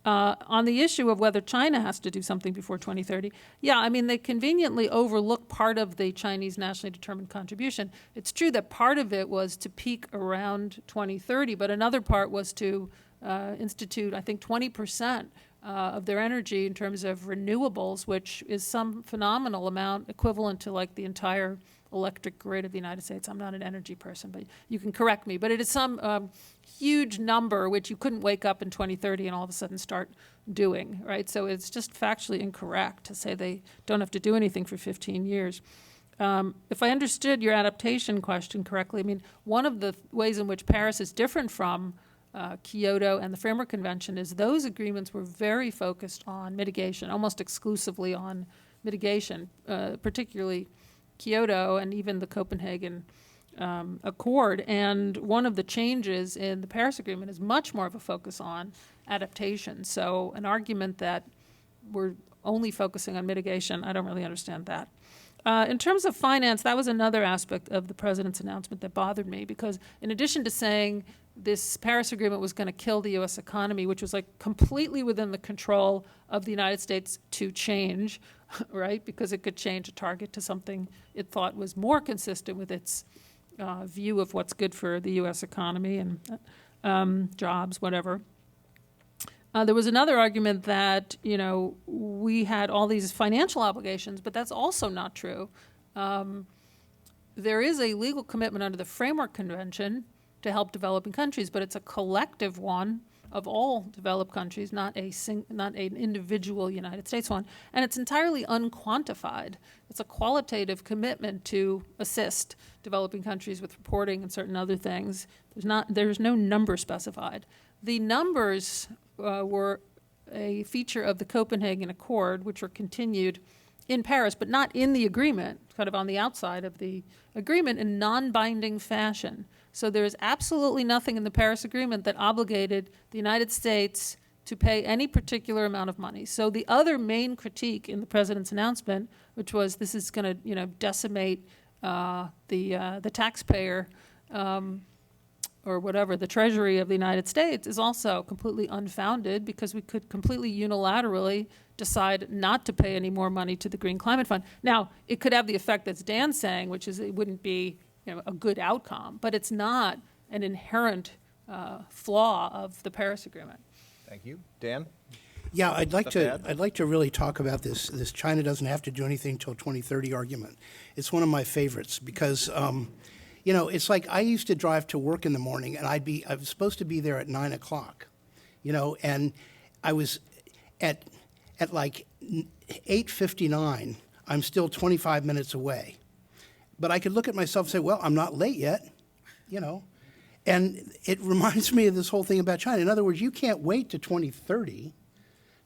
On the issue of whether China has to do something before 2030, yeah, I mean, they conveniently overlook part of the Chinese nationally determined contribution. It's true that part of it was to peak around 2030, but another part was to institute, I think, 20% of their energy in terms of renewables, which is some phenomenal amount equivalent to like the entire electric grid of the United States. I'm not an energy person, but you can correct me. But it is some huge number which you couldn't wake up in 2030 and all of a sudden start doing, right? So it's just factually incorrect to say they don't have to do anything for 15 years. If I understood your adaptation question correctly, I mean, one of the ways in which Paris is different from Kyoto and the Framework Convention is those agreements were very focused on mitigation, almost exclusively on mitigation, particularly Kyoto and even the Copenhagen Accord. And one of the changes in the Paris Agreement is much more of a focus on adaptation. So an argument that we're only focusing on mitigation, I don't really understand that. In terms of finance, that was another aspect of the president's announcement that bothered me, because in addition to saying this Paris Agreement was going to kill the U.S. economy, which was like completely within the control of the United States to change, right? Because it could change a target to something it thought was more consistent with its view of what's good for the U.S. economy and jobs, whatever. There was another argument that, we had all these financial obligations, but that's also not true. There is a legal commitment under the Framework Convention to help developing countries, but it's a collective one of all developed countries, not an individual United States one, and it's entirely unquantified. It's a qualitative commitment to assist developing countries with reporting and certain other things. There's no number specified. The numbers were a feature of the Copenhagen Accord, which were continued in Paris, but not in the agreement, kind of on the outside of the agreement in non-binding fashion. So there is absolutely nothing in the Paris Agreement that obligated the United States to pay any particular amount of money. So the other main critique in the president's announcement, which was this is going to, decimate the taxpayer or whatever, the Treasury of the United States, is also completely unfounded, because we could completely unilaterally decide not to pay any more money to the Green Climate Fund. Now, it could have the effect that Dan's saying, which is it wouldn't be a good outcome, but it's not an inherent flaw of the Paris Agreement. Thank you. Dan? Yeah, I'd like Stuff to add? to really talk about this China doesn't have to do anything until 2030 argument. It's one of my favorites because it's like I used to drive to work in the morning, and I was supposed to be there at 9 o'clock, and I was at like 8:59. I'm still 25 minutes away, but I could look at myself and say, well, I'm not late yet, and it reminds me of this whole thing about China. In other words, you can't wait to 2030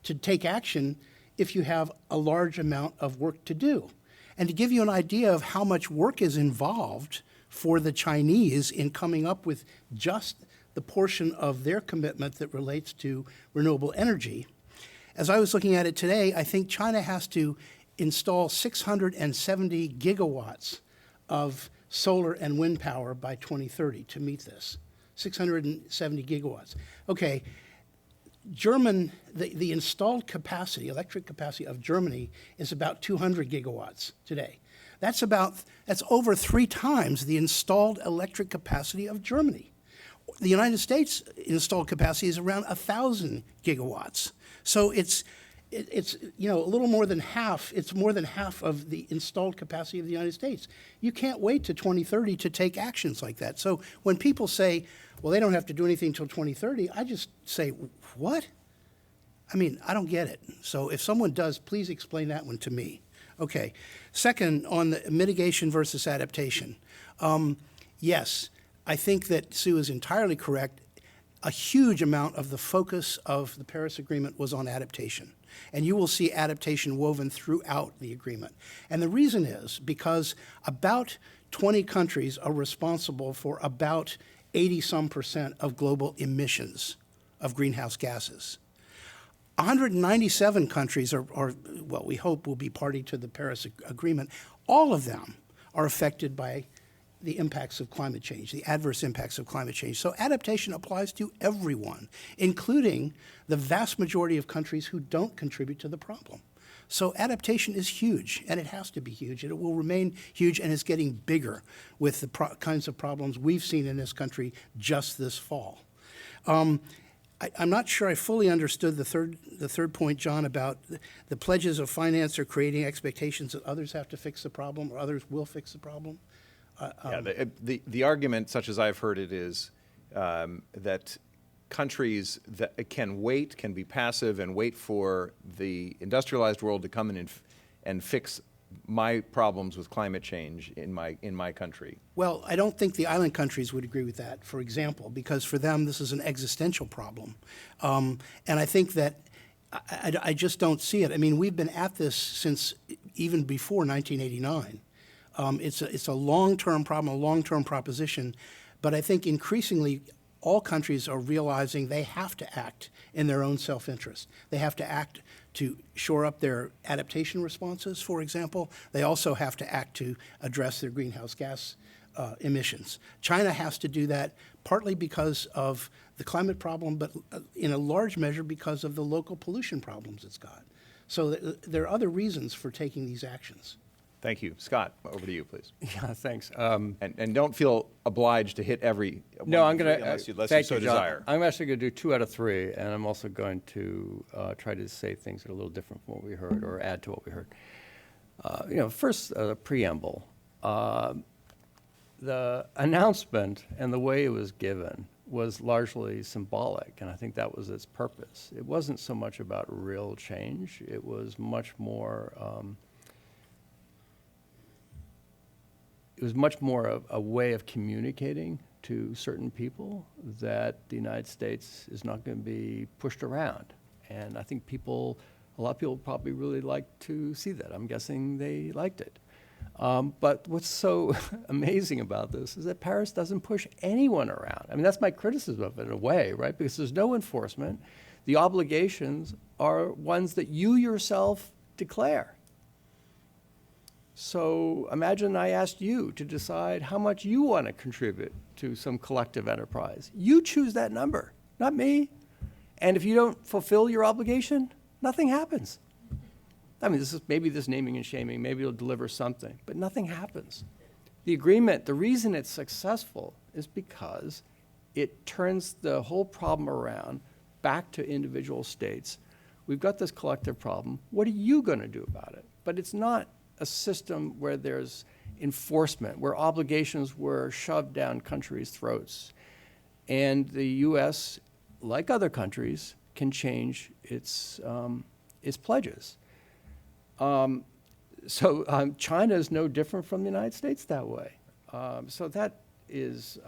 to take action if you have a large amount of work to do. And to give you an idea of how much work is involved for the Chinese in coming up with just the portion of their commitment that relates to renewable energy, as I was looking at it today, I think China has to install 670 gigawatts of solar and wind power by 2030 to meet this. 670 gigawatts. Okay, the installed capacity, electric capacity of Germany is about 200 gigawatts today. That's over 3 times the installed electric capacity of Germany. The United States installed capacity is around 1,000 gigawatts. So it's a little more than half. It's more than half of the installed capacity of the United States. You can't wait to 2030 to take actions like that. So when people say, well, they don't have to do anything until 2030, I just say, what? I mean, I don't get it. So if someone does, please explain that one to me. Okay. Second, on the mitigation versus adaptation. Yes, I think that Sue is entirely correct. A huge amount of the focus of the Paris Agreement was on adaptation. And you will see adaptation woven throughout the agreement. And the reason is because about 20 countries are responsible for about 80-some% of global emissions of greenhouse gases. 197 countries we hope will be party to the Paris Agreement. All of them are affected by the impacts of climate change, the adverse impacts of climate change. So adaptation applies to everyone, including the vast majority of countries who don't contribute to the problem. So adaptation is huge, and it has to be huge, and it will remain huge, and it's getting bigger with the kinds of problems we've seen in this country just this fall. I'm not sure I fully understood the third point, John, about the pledges of finance are creating expectations that others have to fix the problem or others will fix the problem. The argument, such as I've heard it, is that countries that can be passive and wait for the industrialized world to come in and fix my problems with climate change in my country. Well, I don't think the island countries would agree with that, for example, because for them this is an existential problem. And I think that I just don't see it. I mean, we've been at this since even before 1989. It's a long-term problem, a long-term proposition, but I think increasingly all countries are realizing they have to act in their own self-interest. They have to act to shore up their adaptation responses, for example. They also have to act to address their greenhouse gas emissions. China has to do that partly because of the climate problem, but in a large measure because of the local pollution problems it's got. So there are other reasons for taking these actions. Thank you. Scott, over to you, please. Yeah, thanks. And don't feel obliged to hit every No, one I'm going to, unless you thank so you, John. desire. I'm actually going to do 2 out of 3, and I'm also going to try to say things that are a little different from what we heard or add to what we heard. First, the preamble. The announcement and the way it was given was largely symbolic, and I think that was its purpose. It wasn't so much about real change. It was much more of a way of communicating to certain people that the United States is not going to be pushed around. And I think a lot of people probably really liked to see that. I'm guessing they liked it. But what's so amazing about this is that Paris doesn't push anyone around. I mean, that's my criticism of it in a way, right? Because there's no enforcement. The obligations are ones that you yourself declare. So imagine I asked you to decide how much you want to contribute to some collective enterprise. You choose that number, not me. And if you don't fulfill your obligation, nothing happens. I mean, maybe this naming and shaming, maybe it'll deliver something, but nothing happens. The agreement, the reason it's successful is because it turns the whole problem around back to individual states. We've got this collective problem. What are you going to do about it? But it's not a system where there's enforcement, where obligations were shoved down countries' throats. And the U.S., like other countries, can change its pledges. China is no different from the United States that way. So that is,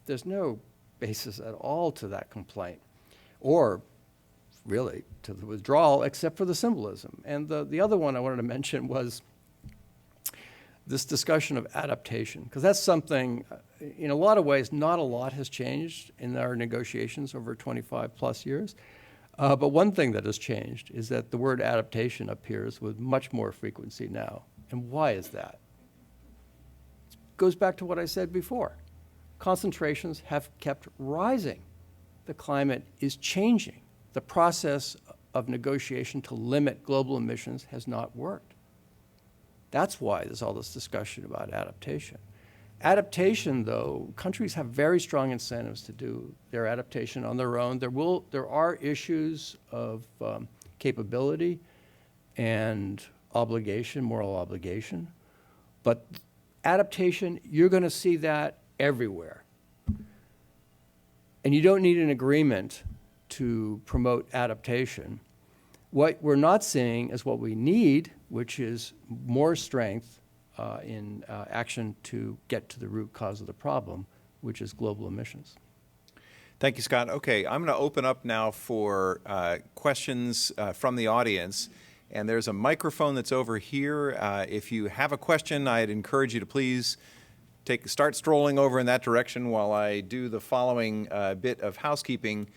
there's no basis at all to that complaint, or really to the withdrawal, except for the symbolism. And the other one I wanted to mention was this discussion of adaptation, because that's something, in a lot of ways, not a lot has changed in our negotiations over 25 plus years. But one thing that has changed is that the word adaptation appears with much more frequency now. And why is that? It goes back to what I said before. Concentrations have kept rising. The climate is changing. The process of negotiation to limit global emissions has not worked. That's why there's all this discussion about adaptation. Adaptation, though, countries have very strong incentives to do their adaptation on their own. There are issues of capability and obligation, moral obligation. But adaptation, you're going to see that everywhere. And you don't need an agreement to promote adaptation. What we're not seeing is what we need, which is more strength in action to get to the root cause of the problem, which is global emissions. Thank you, Scott. Okay, I'm going to open up now for questions from the audience. And there's a microphone that's over here. If you have a question, I'd encourage you to please start strolling over in that direction while I do the following bit of housekeeping.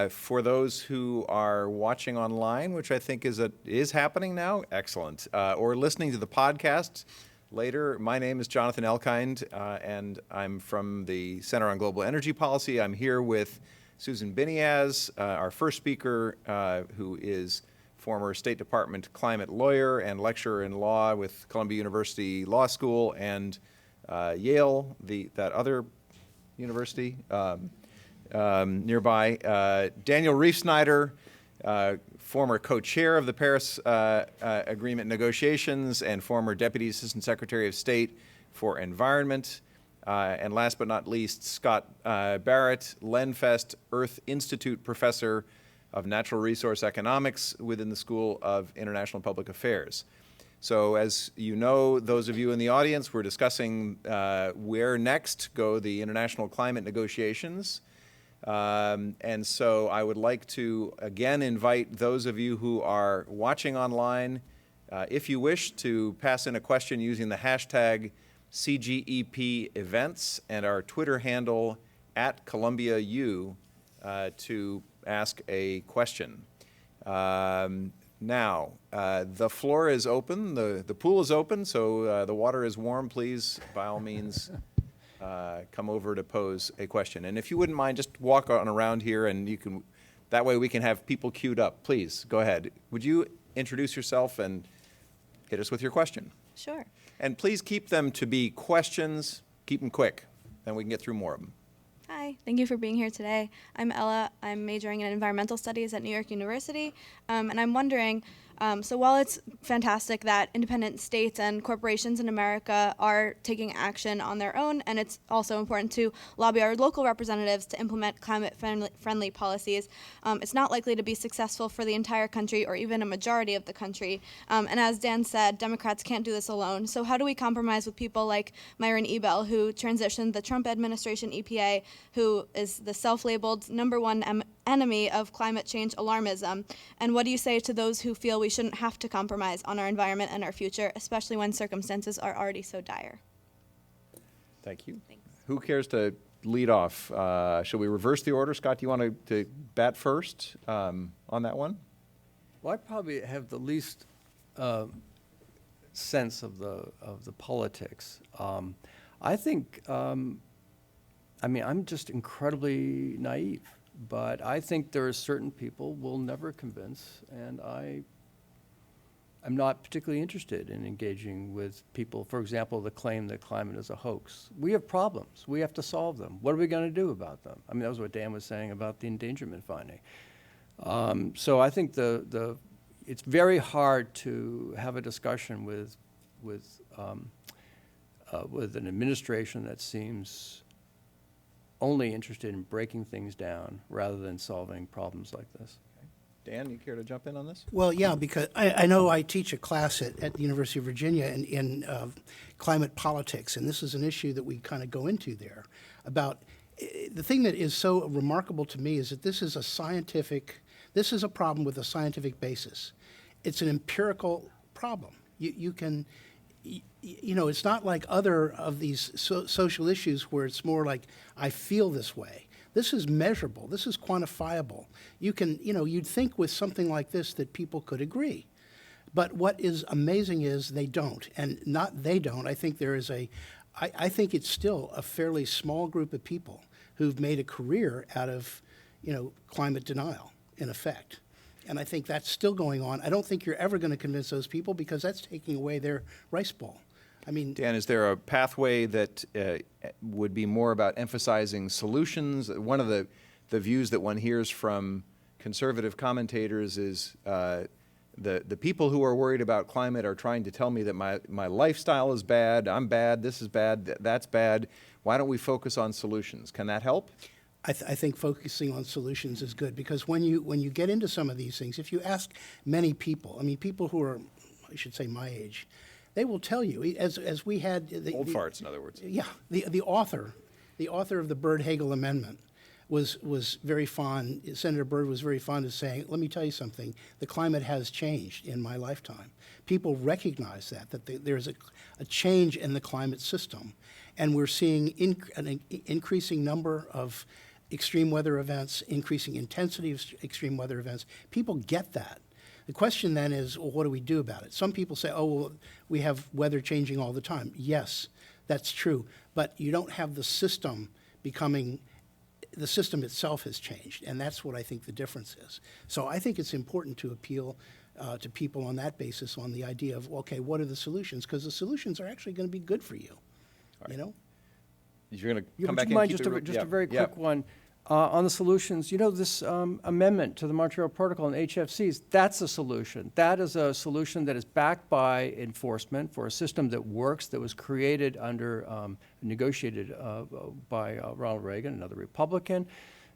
For those who are watching online, which I think is happening now, excellent, or listening to the podcast later, my name is Jonathan Elkind, and I'm from the Center on Global Energy Policy. I'm here with Susan Biniaz, our first speaker, who is former State Department climate lawyer and lecturer in law with Columbia University Law School and Yale, that other university nearby. Daniel Reef-Snyder, former co-chair of the Paris Agreement negotiations and former Deputy Assistant Secretary of State for Environment. And last but not least, Scott Barrett, Lenfest Earth Institute Professor of Natural Resource Economics within the School of International Public Affairs. So as you know, those of you in the audience, we're discussing where next go the international climate negotiations. And so I would like to again invite those of you who are watching online, if you wish, to pass in a question using the hashtag CGEP events and our Twitter handle @ColumbiaU to ask a question. Now, the floor is open, the pool is open, so the water is warm. Please, by all means, come over to pose a question. And if you wouldn't mind, just walk on around here, and you can, that way we can have people queued up. Please, go ahead. Would you introduce yourself and hit us with your question? Sure. And please keep them to be questions, keep them quick, then we can get through more of them. Hi, thank you for being here today. I'm Ella. I'm majoring in environmental studies at New York University, and I'm wondering, so while it's fantastic that independent states and corporations in America are taking action on their own, and it's also important to lobby our local representatives to implement climate-friendly policies, it's not likely to be successful for the entire country or even a majority of the country. And as Dan said, Democrats can't do this alone. So how do we compromise with people like Myron Ebell, who transitioned the Trump administration EPA, who is the self-labeled #1 enemy of climate change alarmism? And what do you say to those who feel we shouldn't have to compromise on our environment and our future, especially when circumstances are already so dire? Thank you. Thanks. Who cares to lead off? Shall we reverse the order? Scott, do you want to bat first on that one? Well, I probably have the least sense of the politics. I think, I mean, I'm just incredibly naive, but I think there are certain people we'll never convince, and I'm not particularly interested in engaging with people, for example, the claim that climate is a hoax. We have problems. We have to solve them. What are we going to do about them? I mean, that was what Dan was saying about the endangerment finding. So I think it's very hard to have a discussion with an administration that seems only interested in breaking things down rather than solving problems like this. Dan, you care to jump in on this? Well, yeah, because I know I teach a class at the University of Virginia in climate politics, and this is an issue that we kind of go into there. About the thing that is so remarkable to me is that this is a problem with a scientific basis. It's an empirical problem. You can, it's not like other of these social issues where it's more like, I feel this way. This is measurable. This is quantifiable. You can, you'd think with something like this that people could agree. But what is amazing is they don't. And not they don't. I think I think it's still a fairly small group of people who've made a career out of, climate denial, in effect. And I think that's still going on. I don't think you're ever going to convince those people because that's taking away their rice bowl. I mean, Dan, is there a pathway that would be more about emphasizing solutions? One of the views that one hears from conservative commentators is the people who are worried about climate are trying to tell me that my lifestyle is bad, I'm bad, this is bad, that's bad. Why don't we focus on solutions? Can that help? I think focusing on solutions is good because when you get into some of these things, if you ask many people, I mean, people who are, I should say my age, they will tell you, as we had... Old farts, in other words. Yeah. The author of the Byrd-Hagel Amendment was very fond, Senator Byrd was very fond of saying, let me tell you something, the climate has changed in my lifetime. People recognize that there's a change in the climate system. And we're seeing an increasing number of extreme weather events, increasing intensity of extreme weather events. People get that. The question then is, well, what do we do about it? Some people say, oh, well, we have weather changing all the time. Yes, that's true. But you don't have the system the system itself has changed. And that's what I think the difference is. So I think it's important to appeal to people on that basis, on the idea of, okay, what are the solutions? Because the solutions are actually going to be good for you, Right. You're going to Yeah, come would back you in? mind just a very quick one on the solutions? This amendment to the Montreal Protocol and HFCs, that's a solution. That is a solution that is backed by enforcement for a system that works, that was created negotiated by Ronald Reagan, another Republican.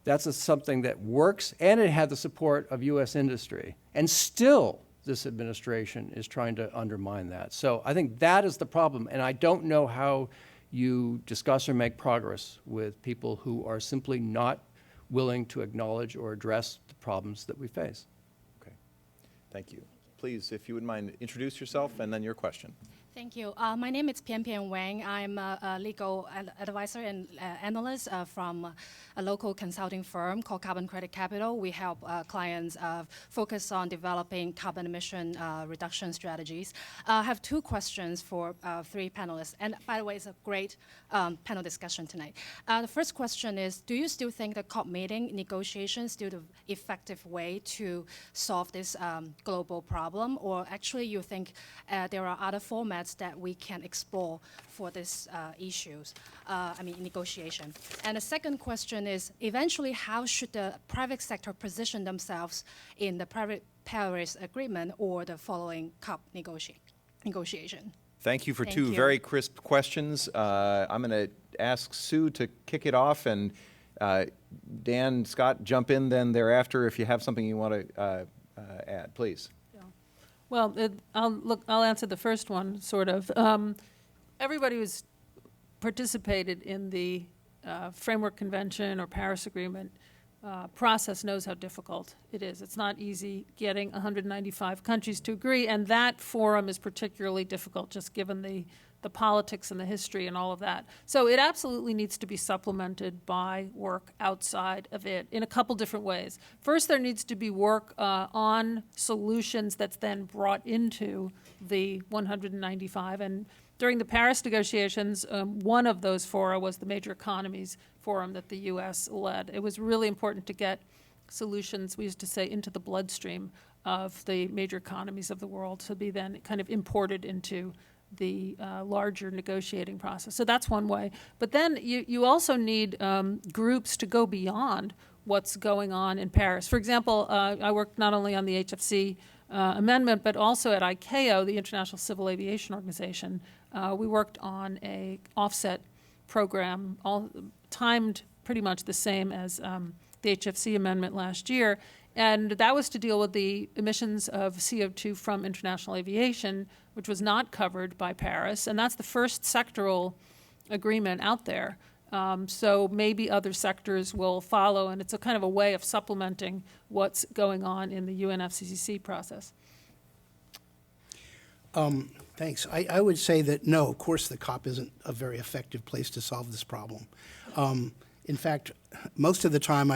That's something that works, and it had the support of U.S. industry. And still, this administration is trying to undermine that. So I think that is the problem, and I don't know how you discuss or make progress with people who are simply not willing to acknowledge or address the problems that we face. Okay. Thank you. Please, if you wouldn't mind, introduce yourself and then your question. Thank you. My name is Pian Pian Wang. I'm a legal advisor and analyst from a local consulting firm called Carbon Credit Capital. We help clients focus on developing carbon emission reduction strategies. I have two questions for three panelists. And by the way, it's a great panel discussion tonight. The first question is, do you still think the COP meeting negotiations still the effective way to solve this global problem? Or actually you think there are other formats that we can explore for these issues, negotiation. And the second question is, eventually, how should the private sector position themselves in the Paris Agreement or the following COP negotiation? Thank you for Thank two you. very crisp questions. I'm going to ask Sue to kick it off, and Dan, Scott, jump in then thereafter if you have something you want to add, please. Well, I'll answer the first one, sort of. Everybody who's participated in the Framework Convention or Paris Agreement process knows how difficult it is. It's not easy getting 195 countries to agree, and that forum is particularly difficult just given the politics and the history and all of that. So it absolutely needs to be supplemented by work outside of it in a couple different ways. First, there needs to be work on solutions that's then brought into the 195. And during the Paris negotiations, one of those fora was the Major Economies Forum that the U.S. led. It was really important to get solutions, we used to say, into the bloodstream of the major economies of the world to be then kind of imported into the larger negotiating process. So that's one way. But then you also need groups to go beyond what's going on in Paris. For example, I worked not only on the HFC amendment, but also at ICAO, the International Civil Aviation Organization. We worked on a offset program, all timed pretty much the same as the HFC amendment last year. And that was to deal with the emissions of CO2 from international aviation, which was not covered by Paris. And that's the first sectoral agreement out there. So maybe other sectors will follow, and it's a kind of a way of supplementing what's going on in the UNFCCC process. Thanks. I would say that, no, of course the COP isn't a very effective place to solve this problem. In fact, most of the time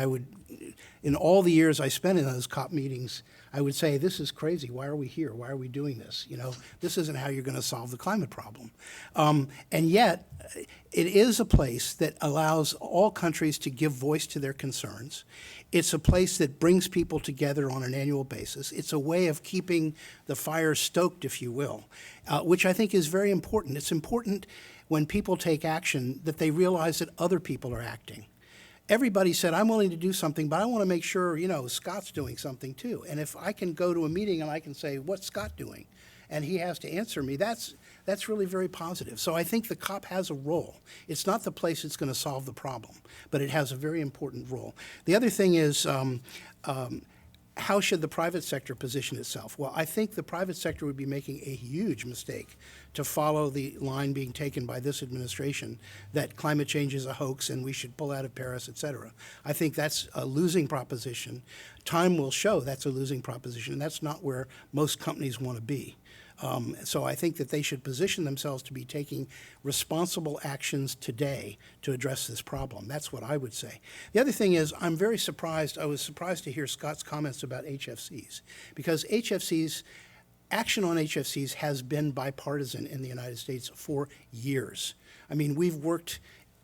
in all the years I spent in those COP meetings, I would say, this is crazy. Why are we here? Why are we doing this? This isn't how you're going to solve the climate problem. And yet, it is a place that allows all countries to give voice to their concerns. It's a place that brings people together on an annual basis. It's a way of keeping the fire stoked, if you will, which I think is very important. It's important when people take action that they realize that other people are acting. Everybody said, I'm willing to do something, but I want to make sure, Scott's doing something too. And if I can go to a meeting and I can say, what's Scott doing? And he has to answer me, that's really very positive. So I think the COP has a role. It's not the place that's going to solve the problem, but it has a very important role. The other thing is, how should the private sector position itself? Well, I think the private sector would be making a huge mistake to follow the line being taken by this administration that climate change is a hoax and we should pull out of Paris, et cetera. I think that's a losing proposition. Time will show that's a losing proposition, and that's not where most companies want to be. So I think that they should position themselves to be taking responsible actions today to address this problem. That's what I would say. The other thing is, I was surprised to hear Scott's comments about HFCs, because action on HFCs has been bipartisan in the United States for years. I mean, we've worked,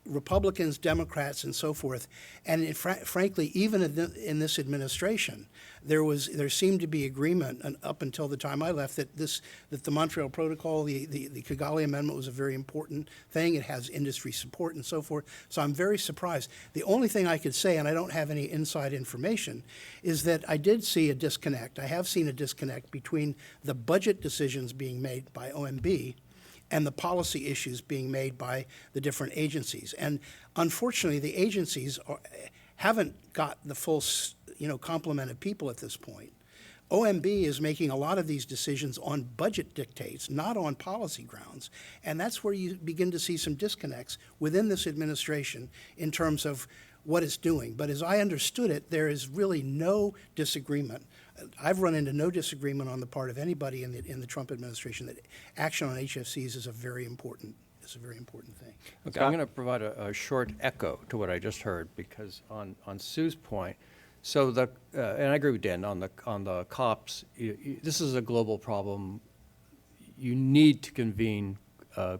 Republicans, Democrats, and so forth, and frankly, even in this administration, there seemed to be agreement, and up until the time I left, that the Montreal Protocol, the Kigali Amendment, was a very important thing. It has industry support and so forth. So I'm very surprised. The only thing I could say, and I don't have any inside information, is that I did see a disconnect. I have seen a disconnect between the budget decisions being made by OMB and the policy issues being made by the different agencies. And unfortunately, the agencies haven't got the full complement of people at this point. OMB is making a lot of these decisions on budget dictates, not on policy grounds. And that's where you begin to see some disconnects within this administration in terms of what it's doing. But as I understood it, there is really no disagreement. I've run into no disagreement on the part of anybody in the Trump administration that action on HFCs is a very important thing. Okay, I'm going to provide a short echo to what I just heard, because on Sue's point, so and I agree with Dan on the COPs. This is a global problem. You need to convene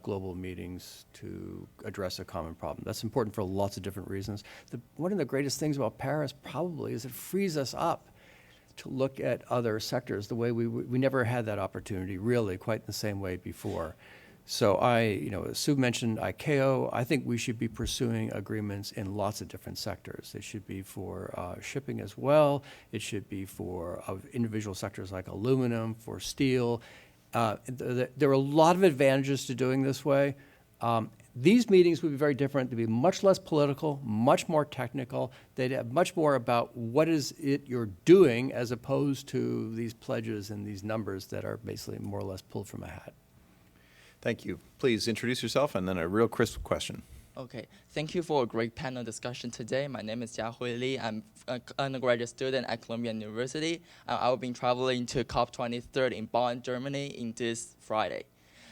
global meetings to address a common problem. That's important for lots of different reasons. One of the greatest things about Paris probably is it frees us up to look at other sectors the way we never had that opportunity, really, quite in the same way before. So Sue mentioned ICAO. I think we should be pursuing agreements in lots of different sectors. It should be for shipping as well. It should be for individual sectors like aluminum, for steel. There are a lot of advantages to doing this way. These meetings would be very different. They'd be much less political, much more technical. They'd have much more about what is it you're doing, as opposed to these pledges and these numbers that are basically more or less pulled from a hat. Thank you. Please introduce yourself and then a real crisp question. Okay, thank you for a great panel discussion today. My name is Jiahui Li. I'm an undergraduate student at Columbia University. I will be traveling to COP23 in Bonn, Germany in this Friday.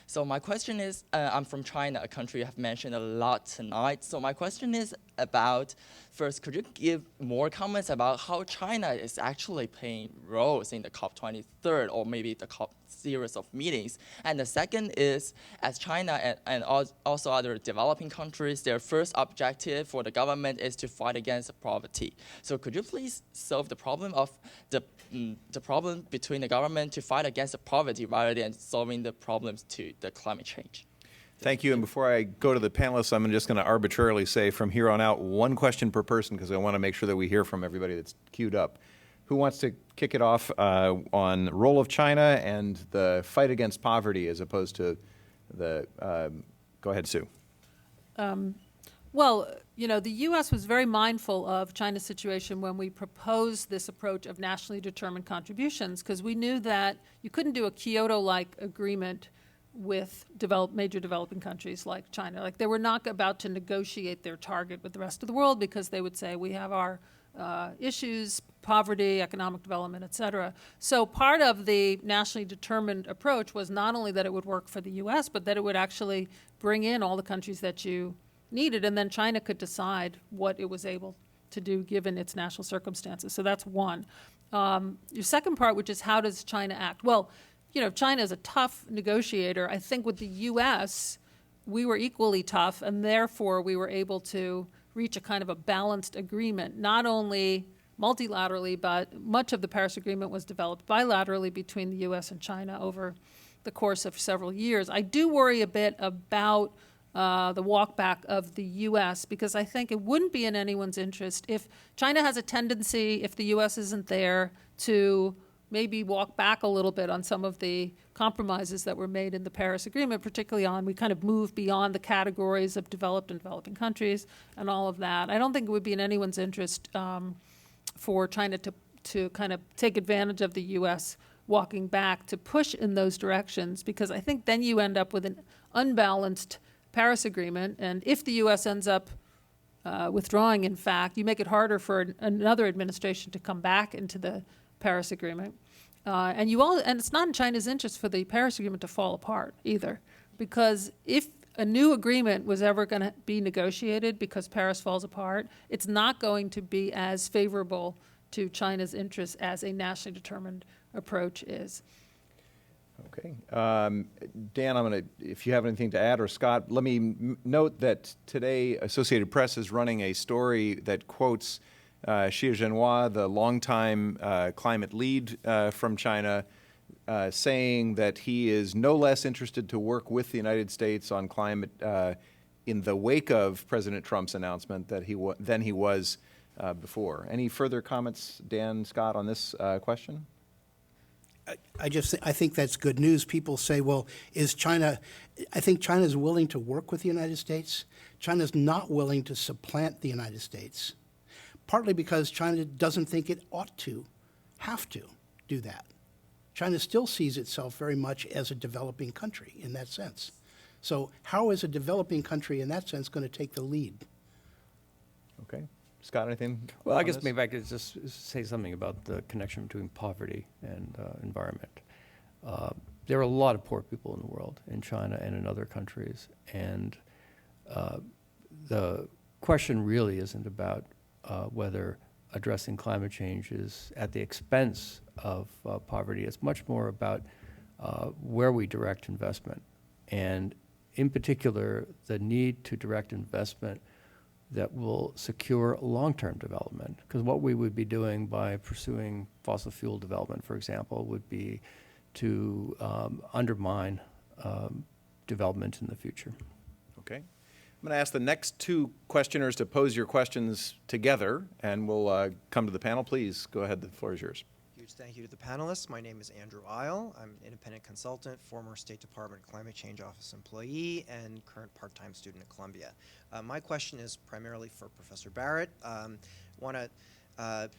So my question is, I'm from China, a country you have mentioned a lot tonight. So my question is about, first, could you give more comments about how China is actually playing roles in the COP23 or maybe the COP series of meetings? And the second is, as China and also other developing countries, their first objective for the government is to fight against poverty. So could you please solve the problem of the problem between the government to fight against the poverty rather than solving the problems to the climate change? Thank you. And before I go to the panelists, I'm just going to arbitrarily say from here on out, one question per person, because I want to make sure that we hear from everybody that's queued up. Who wants to kick it off on the role of China and the fight against poverty as opposed to the, go ahead, Sue. Well, the U.S. was very mindful of China's situation when we proposed this approach of nationally determined contributions, because we knew that you couldn't do a Kyoto-like agreement with major developing countries like China. Like, they were not about to negotiate their target with the rest of the world, because they would say, we have our issues, poverty, economic development, et cetera. So part of the nationally determined approach was not only that it would work for the U.S., but that it would actually bring in all the countries that you needed, and then China could decide what it was able to do given its national circumstances. So that's one. Your second part, which is how does China act? Well, China is a tough negotiator. I think with the U.S., we were equally tough, and therefore we were able to reach a kind of a balanced agreement, not only multilaterally, but much of the Paris Agreement was developed bilaterally between the U.S. and China over the course of several years. I do worry a bit about the walkback of the U.S., because I think it wouldn't be in anyone's interest if China has a tendency, if the U.S. isn't there, to maybe walk back a little bit on some of the compromises that were made in the Paris Agreement, particularly we kind of moved beyond the categories of developed and developing countries and all of that. I don't think it would be in anyone's interest for China to kind of take advantage of the U.S. walking back to push in those directions, because I think then you end up with an unbalanced Paris Agreement, and if the U.S. ends up withdrawing, in fact, you make it harder for another administration to come back into the Paris Agreement. And it's not in China's interest for the Paris Agreement to fall apart either, because if a new agreement was ever going to be negotiated because Paris falls apart, it's not going to be as favorable to China's interests as a nationally determined approach is. Okay. Dan, if you have anything to add, or Scott, let me note that today Associated Press is running a story that quotes Xie Zhenhua, the longtime climate lead from China, saying that he is no less interested to work with the United States on climate in the wake of President Trump's announcement than he was before. Any further comments, Dan, Scott, on this question? I think that's good news. People say, well, I think China is willing to work with the United States. China's not willing to supplant the United States, partly because China doesn't think it ought to have to do that. China still sees itself very much as a developing country in that sense. So how is a developing country in that sense going to take the lead? Okay. Scott, anything? Well, I on guess this? maybe I could just say something about the connection between poverty and environment. There are a lot of poor people in the world, in China and in other countries, and the question really isn't about whether addressing climate change is at the expense of poverty. It's much more about where we direct investment, and in particular, the need to direct investment that will secure long-term development. Because what we would be doing by pursuing fossil fuel development, for example, would be to undermine development in the future. Okay. I'm going to ask the next two questioners to pose your questions together, and we'll come to the panel. Please go ahead. The floor is yours. Huge thank you to the panelists. My name is Andrew Isle. I'm an independent consultant, former State Department Climate Change Office employee, and current part-time student at Columbia. My question is primarily for Professor Barrett. Want to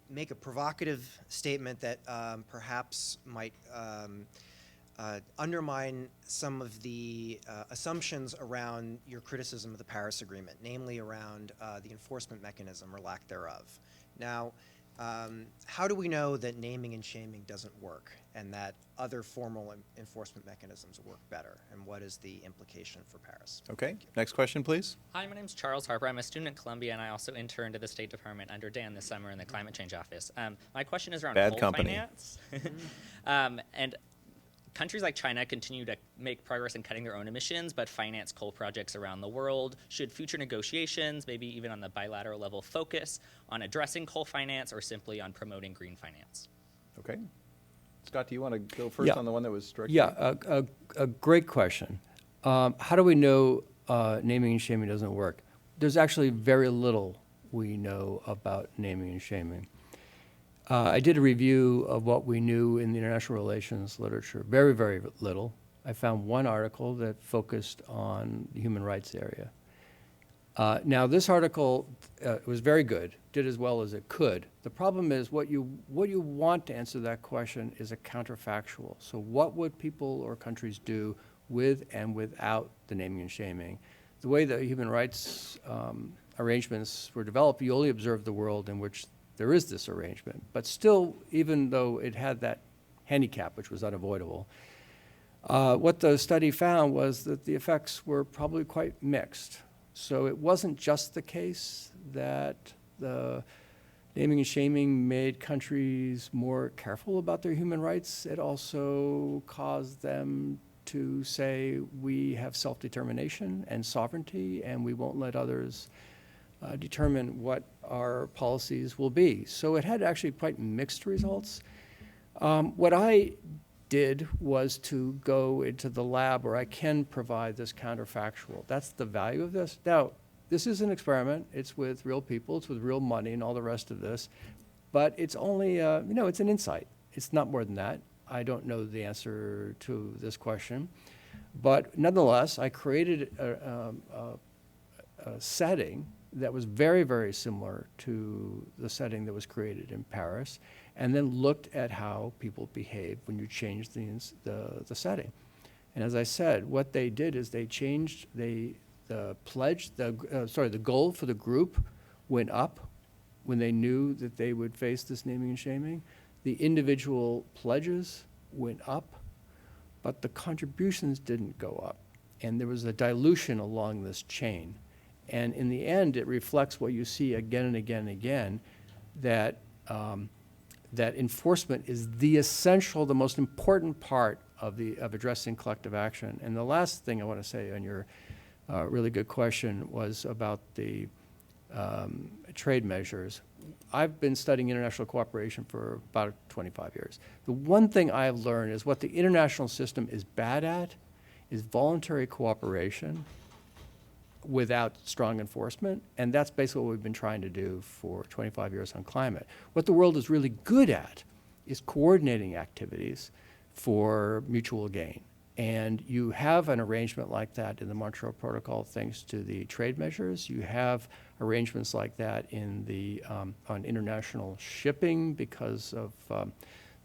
make a provocative statement that perhaps might undermine some of the assumptions around your criticism of the Paris Agreement, namely around the enforcement mechanism or lack thereof. Now, how do we know that naming and shaming doesn't work and that other formal enforcement mechanisms work better? And what is the implication for Paris? Okay. Next question, please. Hi, my name's Charles Harper. I'm a student at Columbia, and I also interned at the State Department under Dan this summer in the Climate Change Office. My question is around Bad coal company. finance. And countries like China continue to make progress in cutting their own emissions, but finance coal projects around the world. Should future negotiations, maybe even on the bilateral level, focus on addressing coal finance or simply on promoting green finance? Okay. Scott, do you want to go first Yeah. on the one that was directed? Yeah, a great question. How do we know naming and shaming doesn't work? There's actually very little we know about naming and shaming. I did a review of what we knew in the international relations literature. Very, very little. I found one article that focused on the human rights area. Now, this article was very good, did as well as it could. The problem is what you want to answer that question is a counterfactual. So what would people or countries do with and without the naming and shaming? The way the human rights arrangements were developed, you only observe the world in which there is this arrangement. But still, even though it had that handicap, which was unavoidable, what the study found was that the effects were probably quite mixed. So it wasn't just the case that the naming and shaming made countries more careful about their human rights. It also caused them to say, we have self-determination and sovereignty, and we won't let others determine what our policies will be. So it had actually quite mixed results. What I did was to go into the lab where I can provide this counterfactual. That's the value of this. Now, this is an experiment. It's with real people. It's with real money and all the rest of this. But it's only, it's an insight. It's not more than that. I don't know the answer to this question. But nonetheless, I created a setting that was very, very similar to the setting that was created in Paris, and then looked at how people behave when you change the setting. And as I said, what they did is they changed the goal for the group went up when they knew that they would face this naming and shaming. The individual pledges went up, but the contributions didn't go up. And there was a dilution along this chain. And in the end, it reflects what you see again and again and again, that that enforcement is the essential, the most important part of addressing collective action. And the last thing I want to say on your really good question was about the trade measures. I've been studying international cooperation for about 25 years. The one thing I've learned is what the international system is bad at is voluntary cooperation without strong enforcement, and that's basically what we've been trying to do for 25 years on climate. What the world is really good at is coordinating activities for mutual gain. And you have an arrangement like that in the Montreal Protocol thanks to the trade measures. You have arrangements like that in the on international shipping because of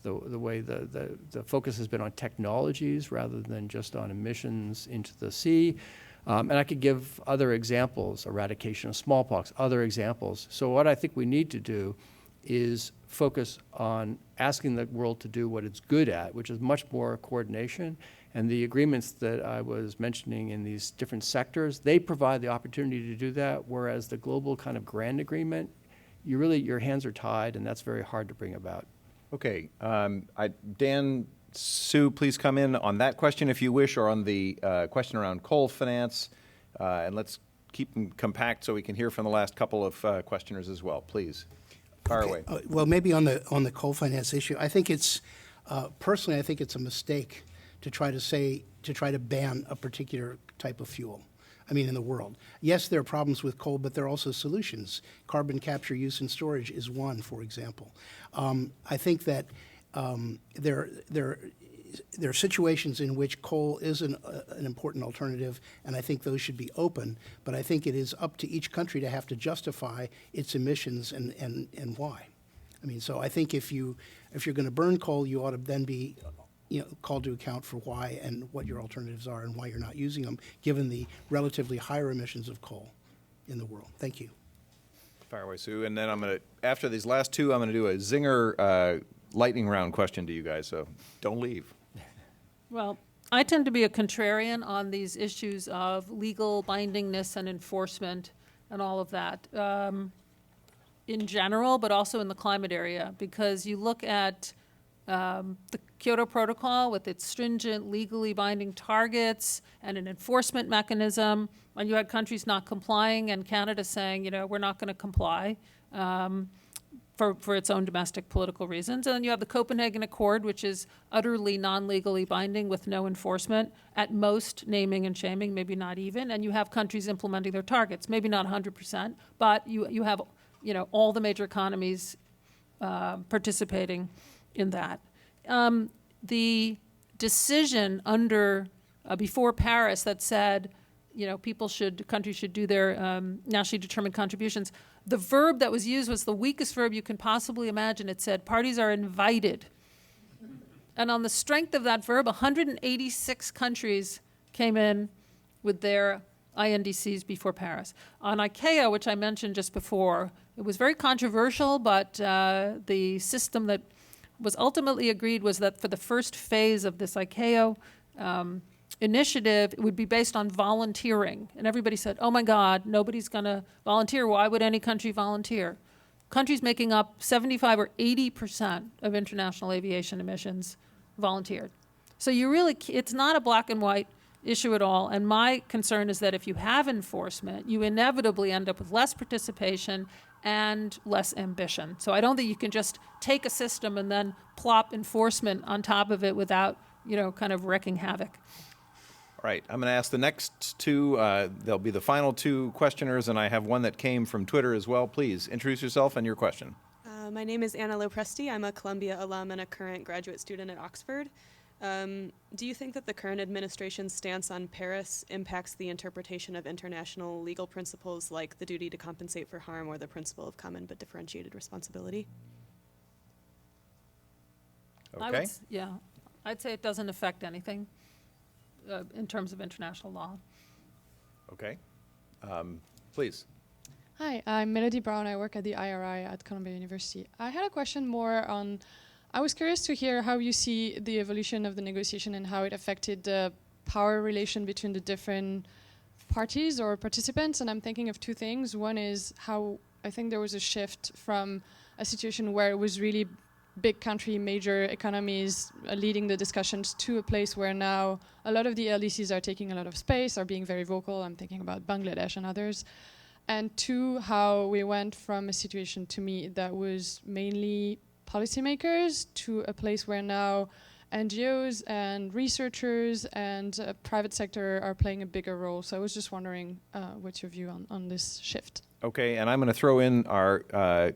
the way the focus has been on technologies rather than just on emissions into the sea. And I could give other examples, eradication of smallpox, other examples. So what I think we need to do is focus on asking the world to do what it's good at, which is much more coordination. And the agreements that I was mentioning in these different sectors, they provide the opportunity to do that, whereas the global kind of grand agreement, your hands are tied, and that's very hard to bring about. Okay, Dan, Sue, please come in on that question if you wish, or on the question around coal finance. And let's keep them compact so we can hear from the last couple of questioners as well. Please, fire away. Well, maybe on the coal finance issue, I think it's, personally, I think it's a mistake to try to ban a particular type of fuel. I mean, in the world. Yes, there are problems with coal, but there are also solutions. Carbon capture, use, and storage is one, for example. I think that there are situations in which coal is an important alternative, and I think those should be open. But I think it is up to each country to have to justify its emissions and why. I mean, so I think if you're going to burn coal, you ought to then be called to account for why and what your alternatives are and why you're not using them, given the relatively higher emissions of coal in the world. Thank you. Fire away, Sue. And then after these last two, I'm going to do a zinger lightning round question to you guys, so don't leave. Well, I tend to be a contrarian on these issues of legal bindingness and enforcement and all of that in general, but also in the climate area, because you look at the Kyoto Protocol with its stringent, legally binding targets and an enforcement mechanism, and you had countries not complying and Canada saying, we're not going to comply for its own domestic political reasons. And then you have the Copenhagen Accord, which is utterly non-legally binding with no enforcement, at most naming and shaming, maybe not even. And you have countries implementing their targets, maybe not 100%, but you have all the major economies participating in that. The decision before Paris that said, countries should do their nationally determined contributions, the verb that was used was the weakest verb you can possibly imagine. It said, parties are invited. And on the strength of that verb, 186 countries came in with their INDCs before Paris. On ICAO, which I mentioned just before, it was very controversial, but the system that was ultimately agreed was that for the first phase of this ICAO initiative, it would be based on volunteering. And everybody said, oh my God, nobody's going to volunteer. Why would any country volunteer? Countries making up 75 or 80% of international aviation emissions volunteered. So it's not a black and white issue at all. And my concern is that if you have enforcement, you inevitably end up with less participation and less ambition. So I don't think you can just take a system and then plop enforcement on top of it without, kind of wreaking havoc. All right, I'm going to ask the next two. They'll be the final two questioners, and I have one that came from Twitter as well. Please introduce yourself and your question. My name is Anna Lopresti. I'm a Columbia alum and a current graduate student at Oxford. Do you think that the current administration's stance on Paris impacts the interpretation of international legal principles like the duty to compensate for harm or the principle of common but differentiated responsibility? Okay. I'd say it doesn't affect anything in terms of international law. Okay. Please. Hi, I'm Melody Brown. I work at the IRI at Columbia University. I had a question more on, I was curious to hear how you see the evolution of the negotiation and how it affected the power relation between the different parties or participants. And I'm thinking of two things. One is how I think there was a shift from a situation where it was really big country, major economies leading the discussions to a place where now a lot of the LDCs are taking a lot of space, are being very vocal. I'm thinking about Bangladesh and others. And two, how we went from a situation, to me, that was mainly policymakers to a place where now NGOs and researchers and private sector are playing a bigger role. So I was just wondering what's your view on this shift? Okay, and I'm going to throw in our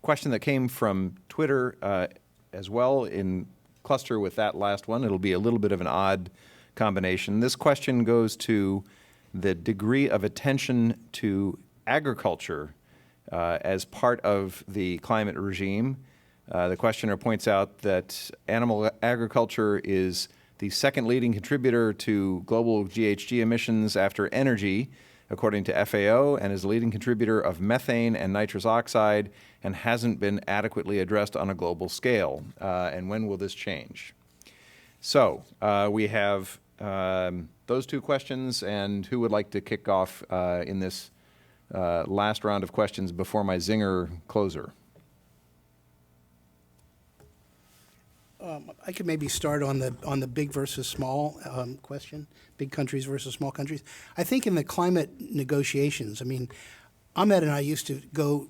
question that came from Twitter as well in cluster with that last one. It'll be a little bit of an odd combination. This question goes to the degree of attention to agriculture as part of the climate regime. The questioner points out that animal agriculture is the second leading contributor to global GHG emissions after energy, according to FAO, and is a leading contributor of methane and nitrous oxide, and hasn't been adequately addressed on a global scale. And when will this change? So we have those two questions, and who would like to kick off in this last round of questions before my zinger closer? I could maybe start on the big versus small question, big countries versus small countries. I think in the climate negotiations, I mean, Ahmed and I used to go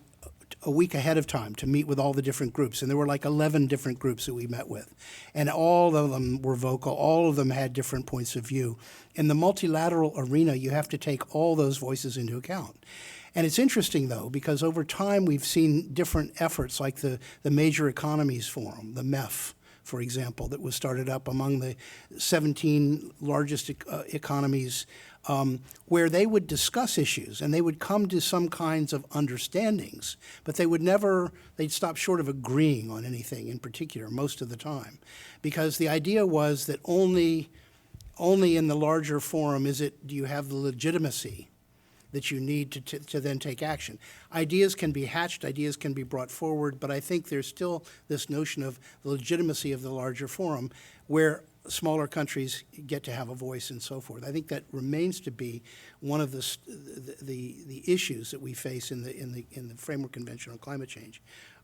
a week ahead of time to meet with all the different groups, and there were like 11 different groups that we met with, and all of them were vocal. All of them had different points of view. In the multilateral arena, you have to take all those voices into account. And it's interesting, though, because over time we've seen different efforts like the Major Economies Forum, the MEF, for example, that was started up among the 17 largest economies, where they would discuss issues and they would come to some kinds of understandings, but they'd stop short of agreeing on anything in particular most of the time. Because the idea was that only in the larger forum do you have the legitimacy that you need to then take action. Ideas can be hatched, ideas can be brought forward, but I think there's still this notion of the legitimacy of the larger forum where smaller countries get to have a voice and so forth. I think that remains to be one of the issues that we face in the Framework Convention on Climate Change.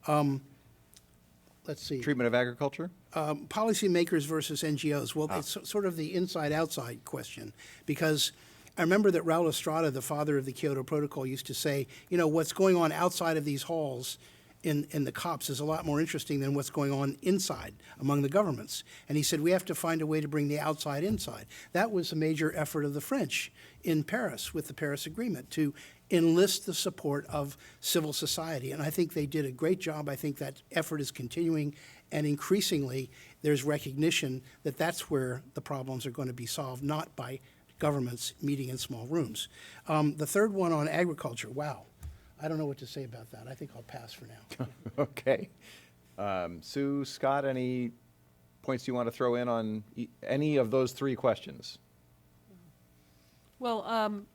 Let's see. Treatment of agriculture? Policymakers versus NGOs. Well, it's sort of the inside-outside question, because I remember that Raul Estrada, the father of the Kyoto Protocol, used to say, you know, what's going on outside of these halls in the COPs is a lot more interesting than what's going on inside among the governments. And he said we have to find a way to bring the outside inside. That was a major effort of the French in Paris with the Paris Agreement, to enlist the support of civil society. And I think they did a great job. I think that effort is continuing, and increasingly there's recognition that that's where the problems are going to be solved, not by governments meeting in small rooms. The third one on agriculture, wow. I don't know what to say about that. I think I'll pass for now. Okay. Sue, Scott, any points you want to throw in on any of those three questions? Well, on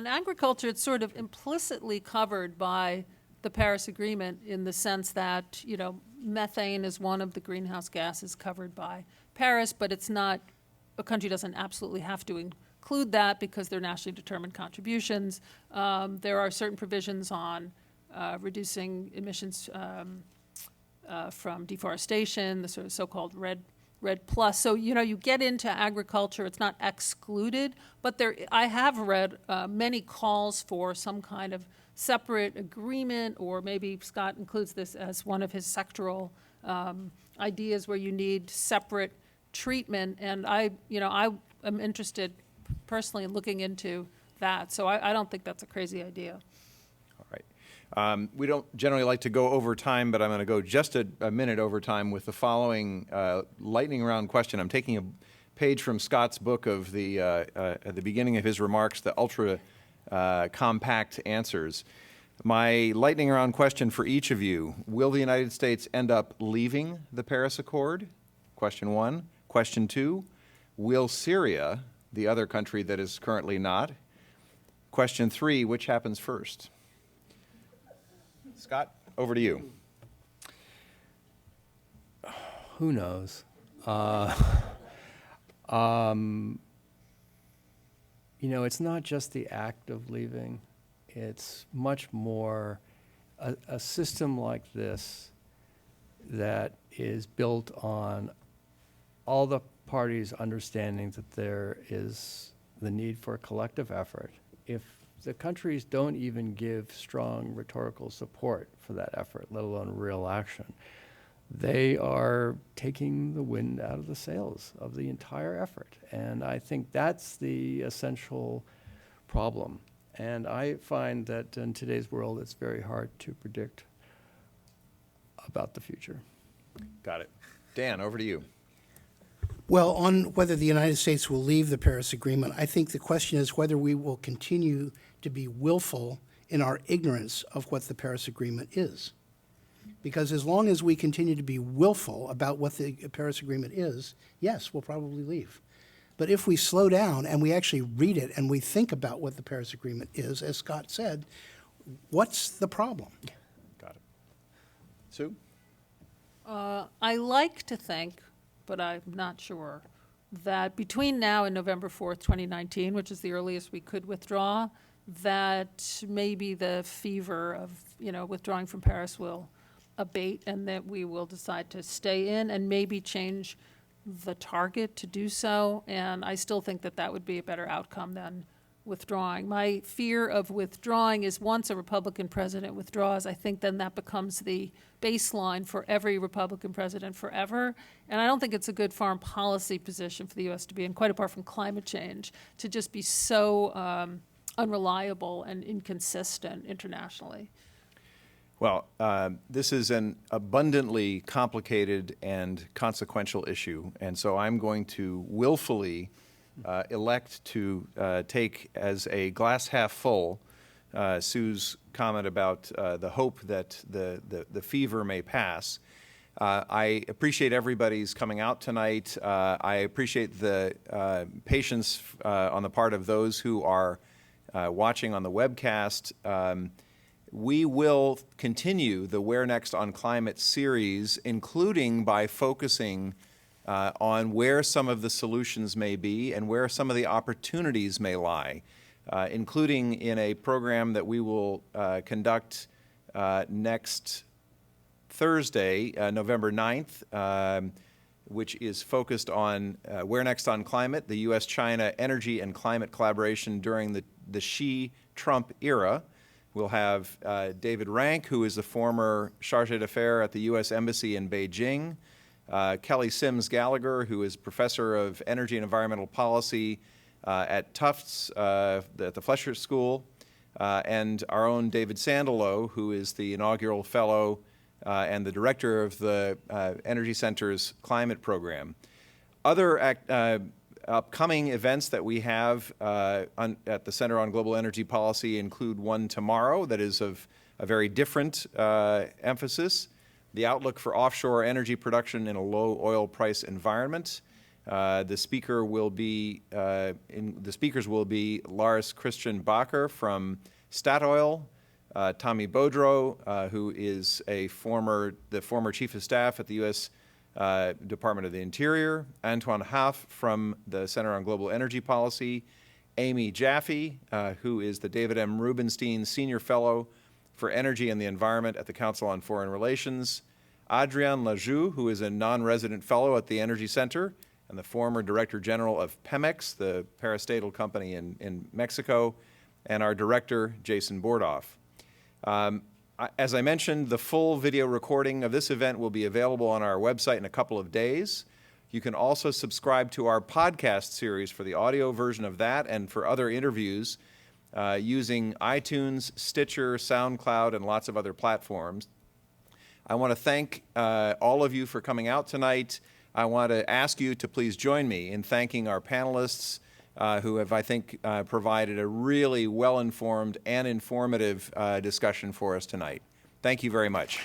agriculture, it's sort of implicitly covered by the Paris Agreement in the sense that, you know, methane is one of the greenhouse gases covered by Paris, but it's not, a country doesn't absolutely have to include that because they're nationally determined contributions. There are certain provisions on reducing emissions from deforestation, the sort of so-called red plus. So, you know, you get into agriculture, it's not excluded, but I have read many calls for some kind of separate agreement, or maybe Scott includes this as one of his sectoral ideas where you need separate treatment. And I am interested personally in looking into that. So I don't think that's a crazy idea. All right. We don't generally like to go over time, but I'm going to go just a minute over time with the following lightning round question. I'm taking a page from Scott's book of at the beginning of his remarks, the ultra compact answers. My lightning round question for each of you: will the United States end up leaving the Paris Accord? Question one. Question two: will Syria, the other country that is currently not? Question three: which happens first? Scott, over to you. Who knows? You know, it's not just the act of leaving. It's much more a system like this that is built on all the parties understanding that there is the need for a collective effort. If the countries don't even give strong rhetorical support for that effort, let alone real action, they are taking the wind out of the sails of the entire effort. And I think that's the essential problem. And I find that in today's world, it's very hard to predict about the future. Got it. Dan, over to you. Well, on whether the United States will leave the Paris Agreement, I think the question is whether we will continue to be willful in our ignorance of what the Paris Agreement is. Because as long as we continue to be willful about what the Paris Agreement is, yes, we'll probably leave. But if we slow down and we actually read it and we think about what the Paris Agreement is, as Scott said, what's the problem? Got it. Sue? I like to think, but I'm not sure, that between now and November 4th, 2019, which is the earliest we could withdraw, that maybe the fever of, withdrawing from Paris will abate and that we will decide to stay in and maybe change the target to do so. And I still think that that would be a better outcome than withdrawing. My fear of withdrawing is once a Republican president withdraws, I think then that becomes the baseline for every Republican president forever. And I don't think it's a good foreign policy position for the U.S. to be in, quite apart from climate change, to just be so unreliable and inconsistent internationally. Well, this is an abundantly complicated and consequential issue, and so I'm going to willfully elect to take as a glass half full Sue's comment about the hope that the fever may pass. I appreciate everybody's coming out tonight. I appreciate the patience on the part of those who are watching on the webcast. We will continue the Where Next on Climate series, including by focusing on where some of the solutions may be and where some of the opportunities may lie, including in a program that we will conduct next Thursday, November 9th, which is focused on Where Next on Climate, the U.S.-China energy and climate collaboration during the Xi-Trump era. We'll have David Rank, who is the former chargé d'affaires at the U.S. Embassy in Beijing, Kelly Sims Gallagher, who is professor of energy and environmental policy at Tufts at the Fletcher School, and our own David Sandelow, who is the inaugural fellow and the director of the Energy Center's climate program. Other upcoming events that we have at the Center on Global Energy Policy include one tomorrow that is of a very different emphasis, the outlook for offshore energy production in a low oil price environment. The speakers will be Lars Christian Bacher from Statoil, Tommy Bodro, who is the former chief of staff at the U.S. Department of the Interior, Antoine Haff from the Center on Global Energy Policy, Amy Jaffe, who is the David M. Rubenstein Senior Fellow for Energy and the Environment at the Council on Foreign Relations, Adrian Lajou, who is a non-resident fellow at the Energy Center and the former Director General of Pemex, the parastatal company in Mexico, and our director, Jason Bordoff. As I mentioned, the full video recording of this event will be available on our website in a couple of days. You can also subscribe to our podcast series for the audio version of that and for other interviews using iTunes, Stitcher, SoundCloud, and lots of other platforms. I want to thank all of you for coming out tonight. I want to ask you to please join me in thanking our panelists who have, I think, provided a really well-informed and informative discussion for us tonight. Thank you very much.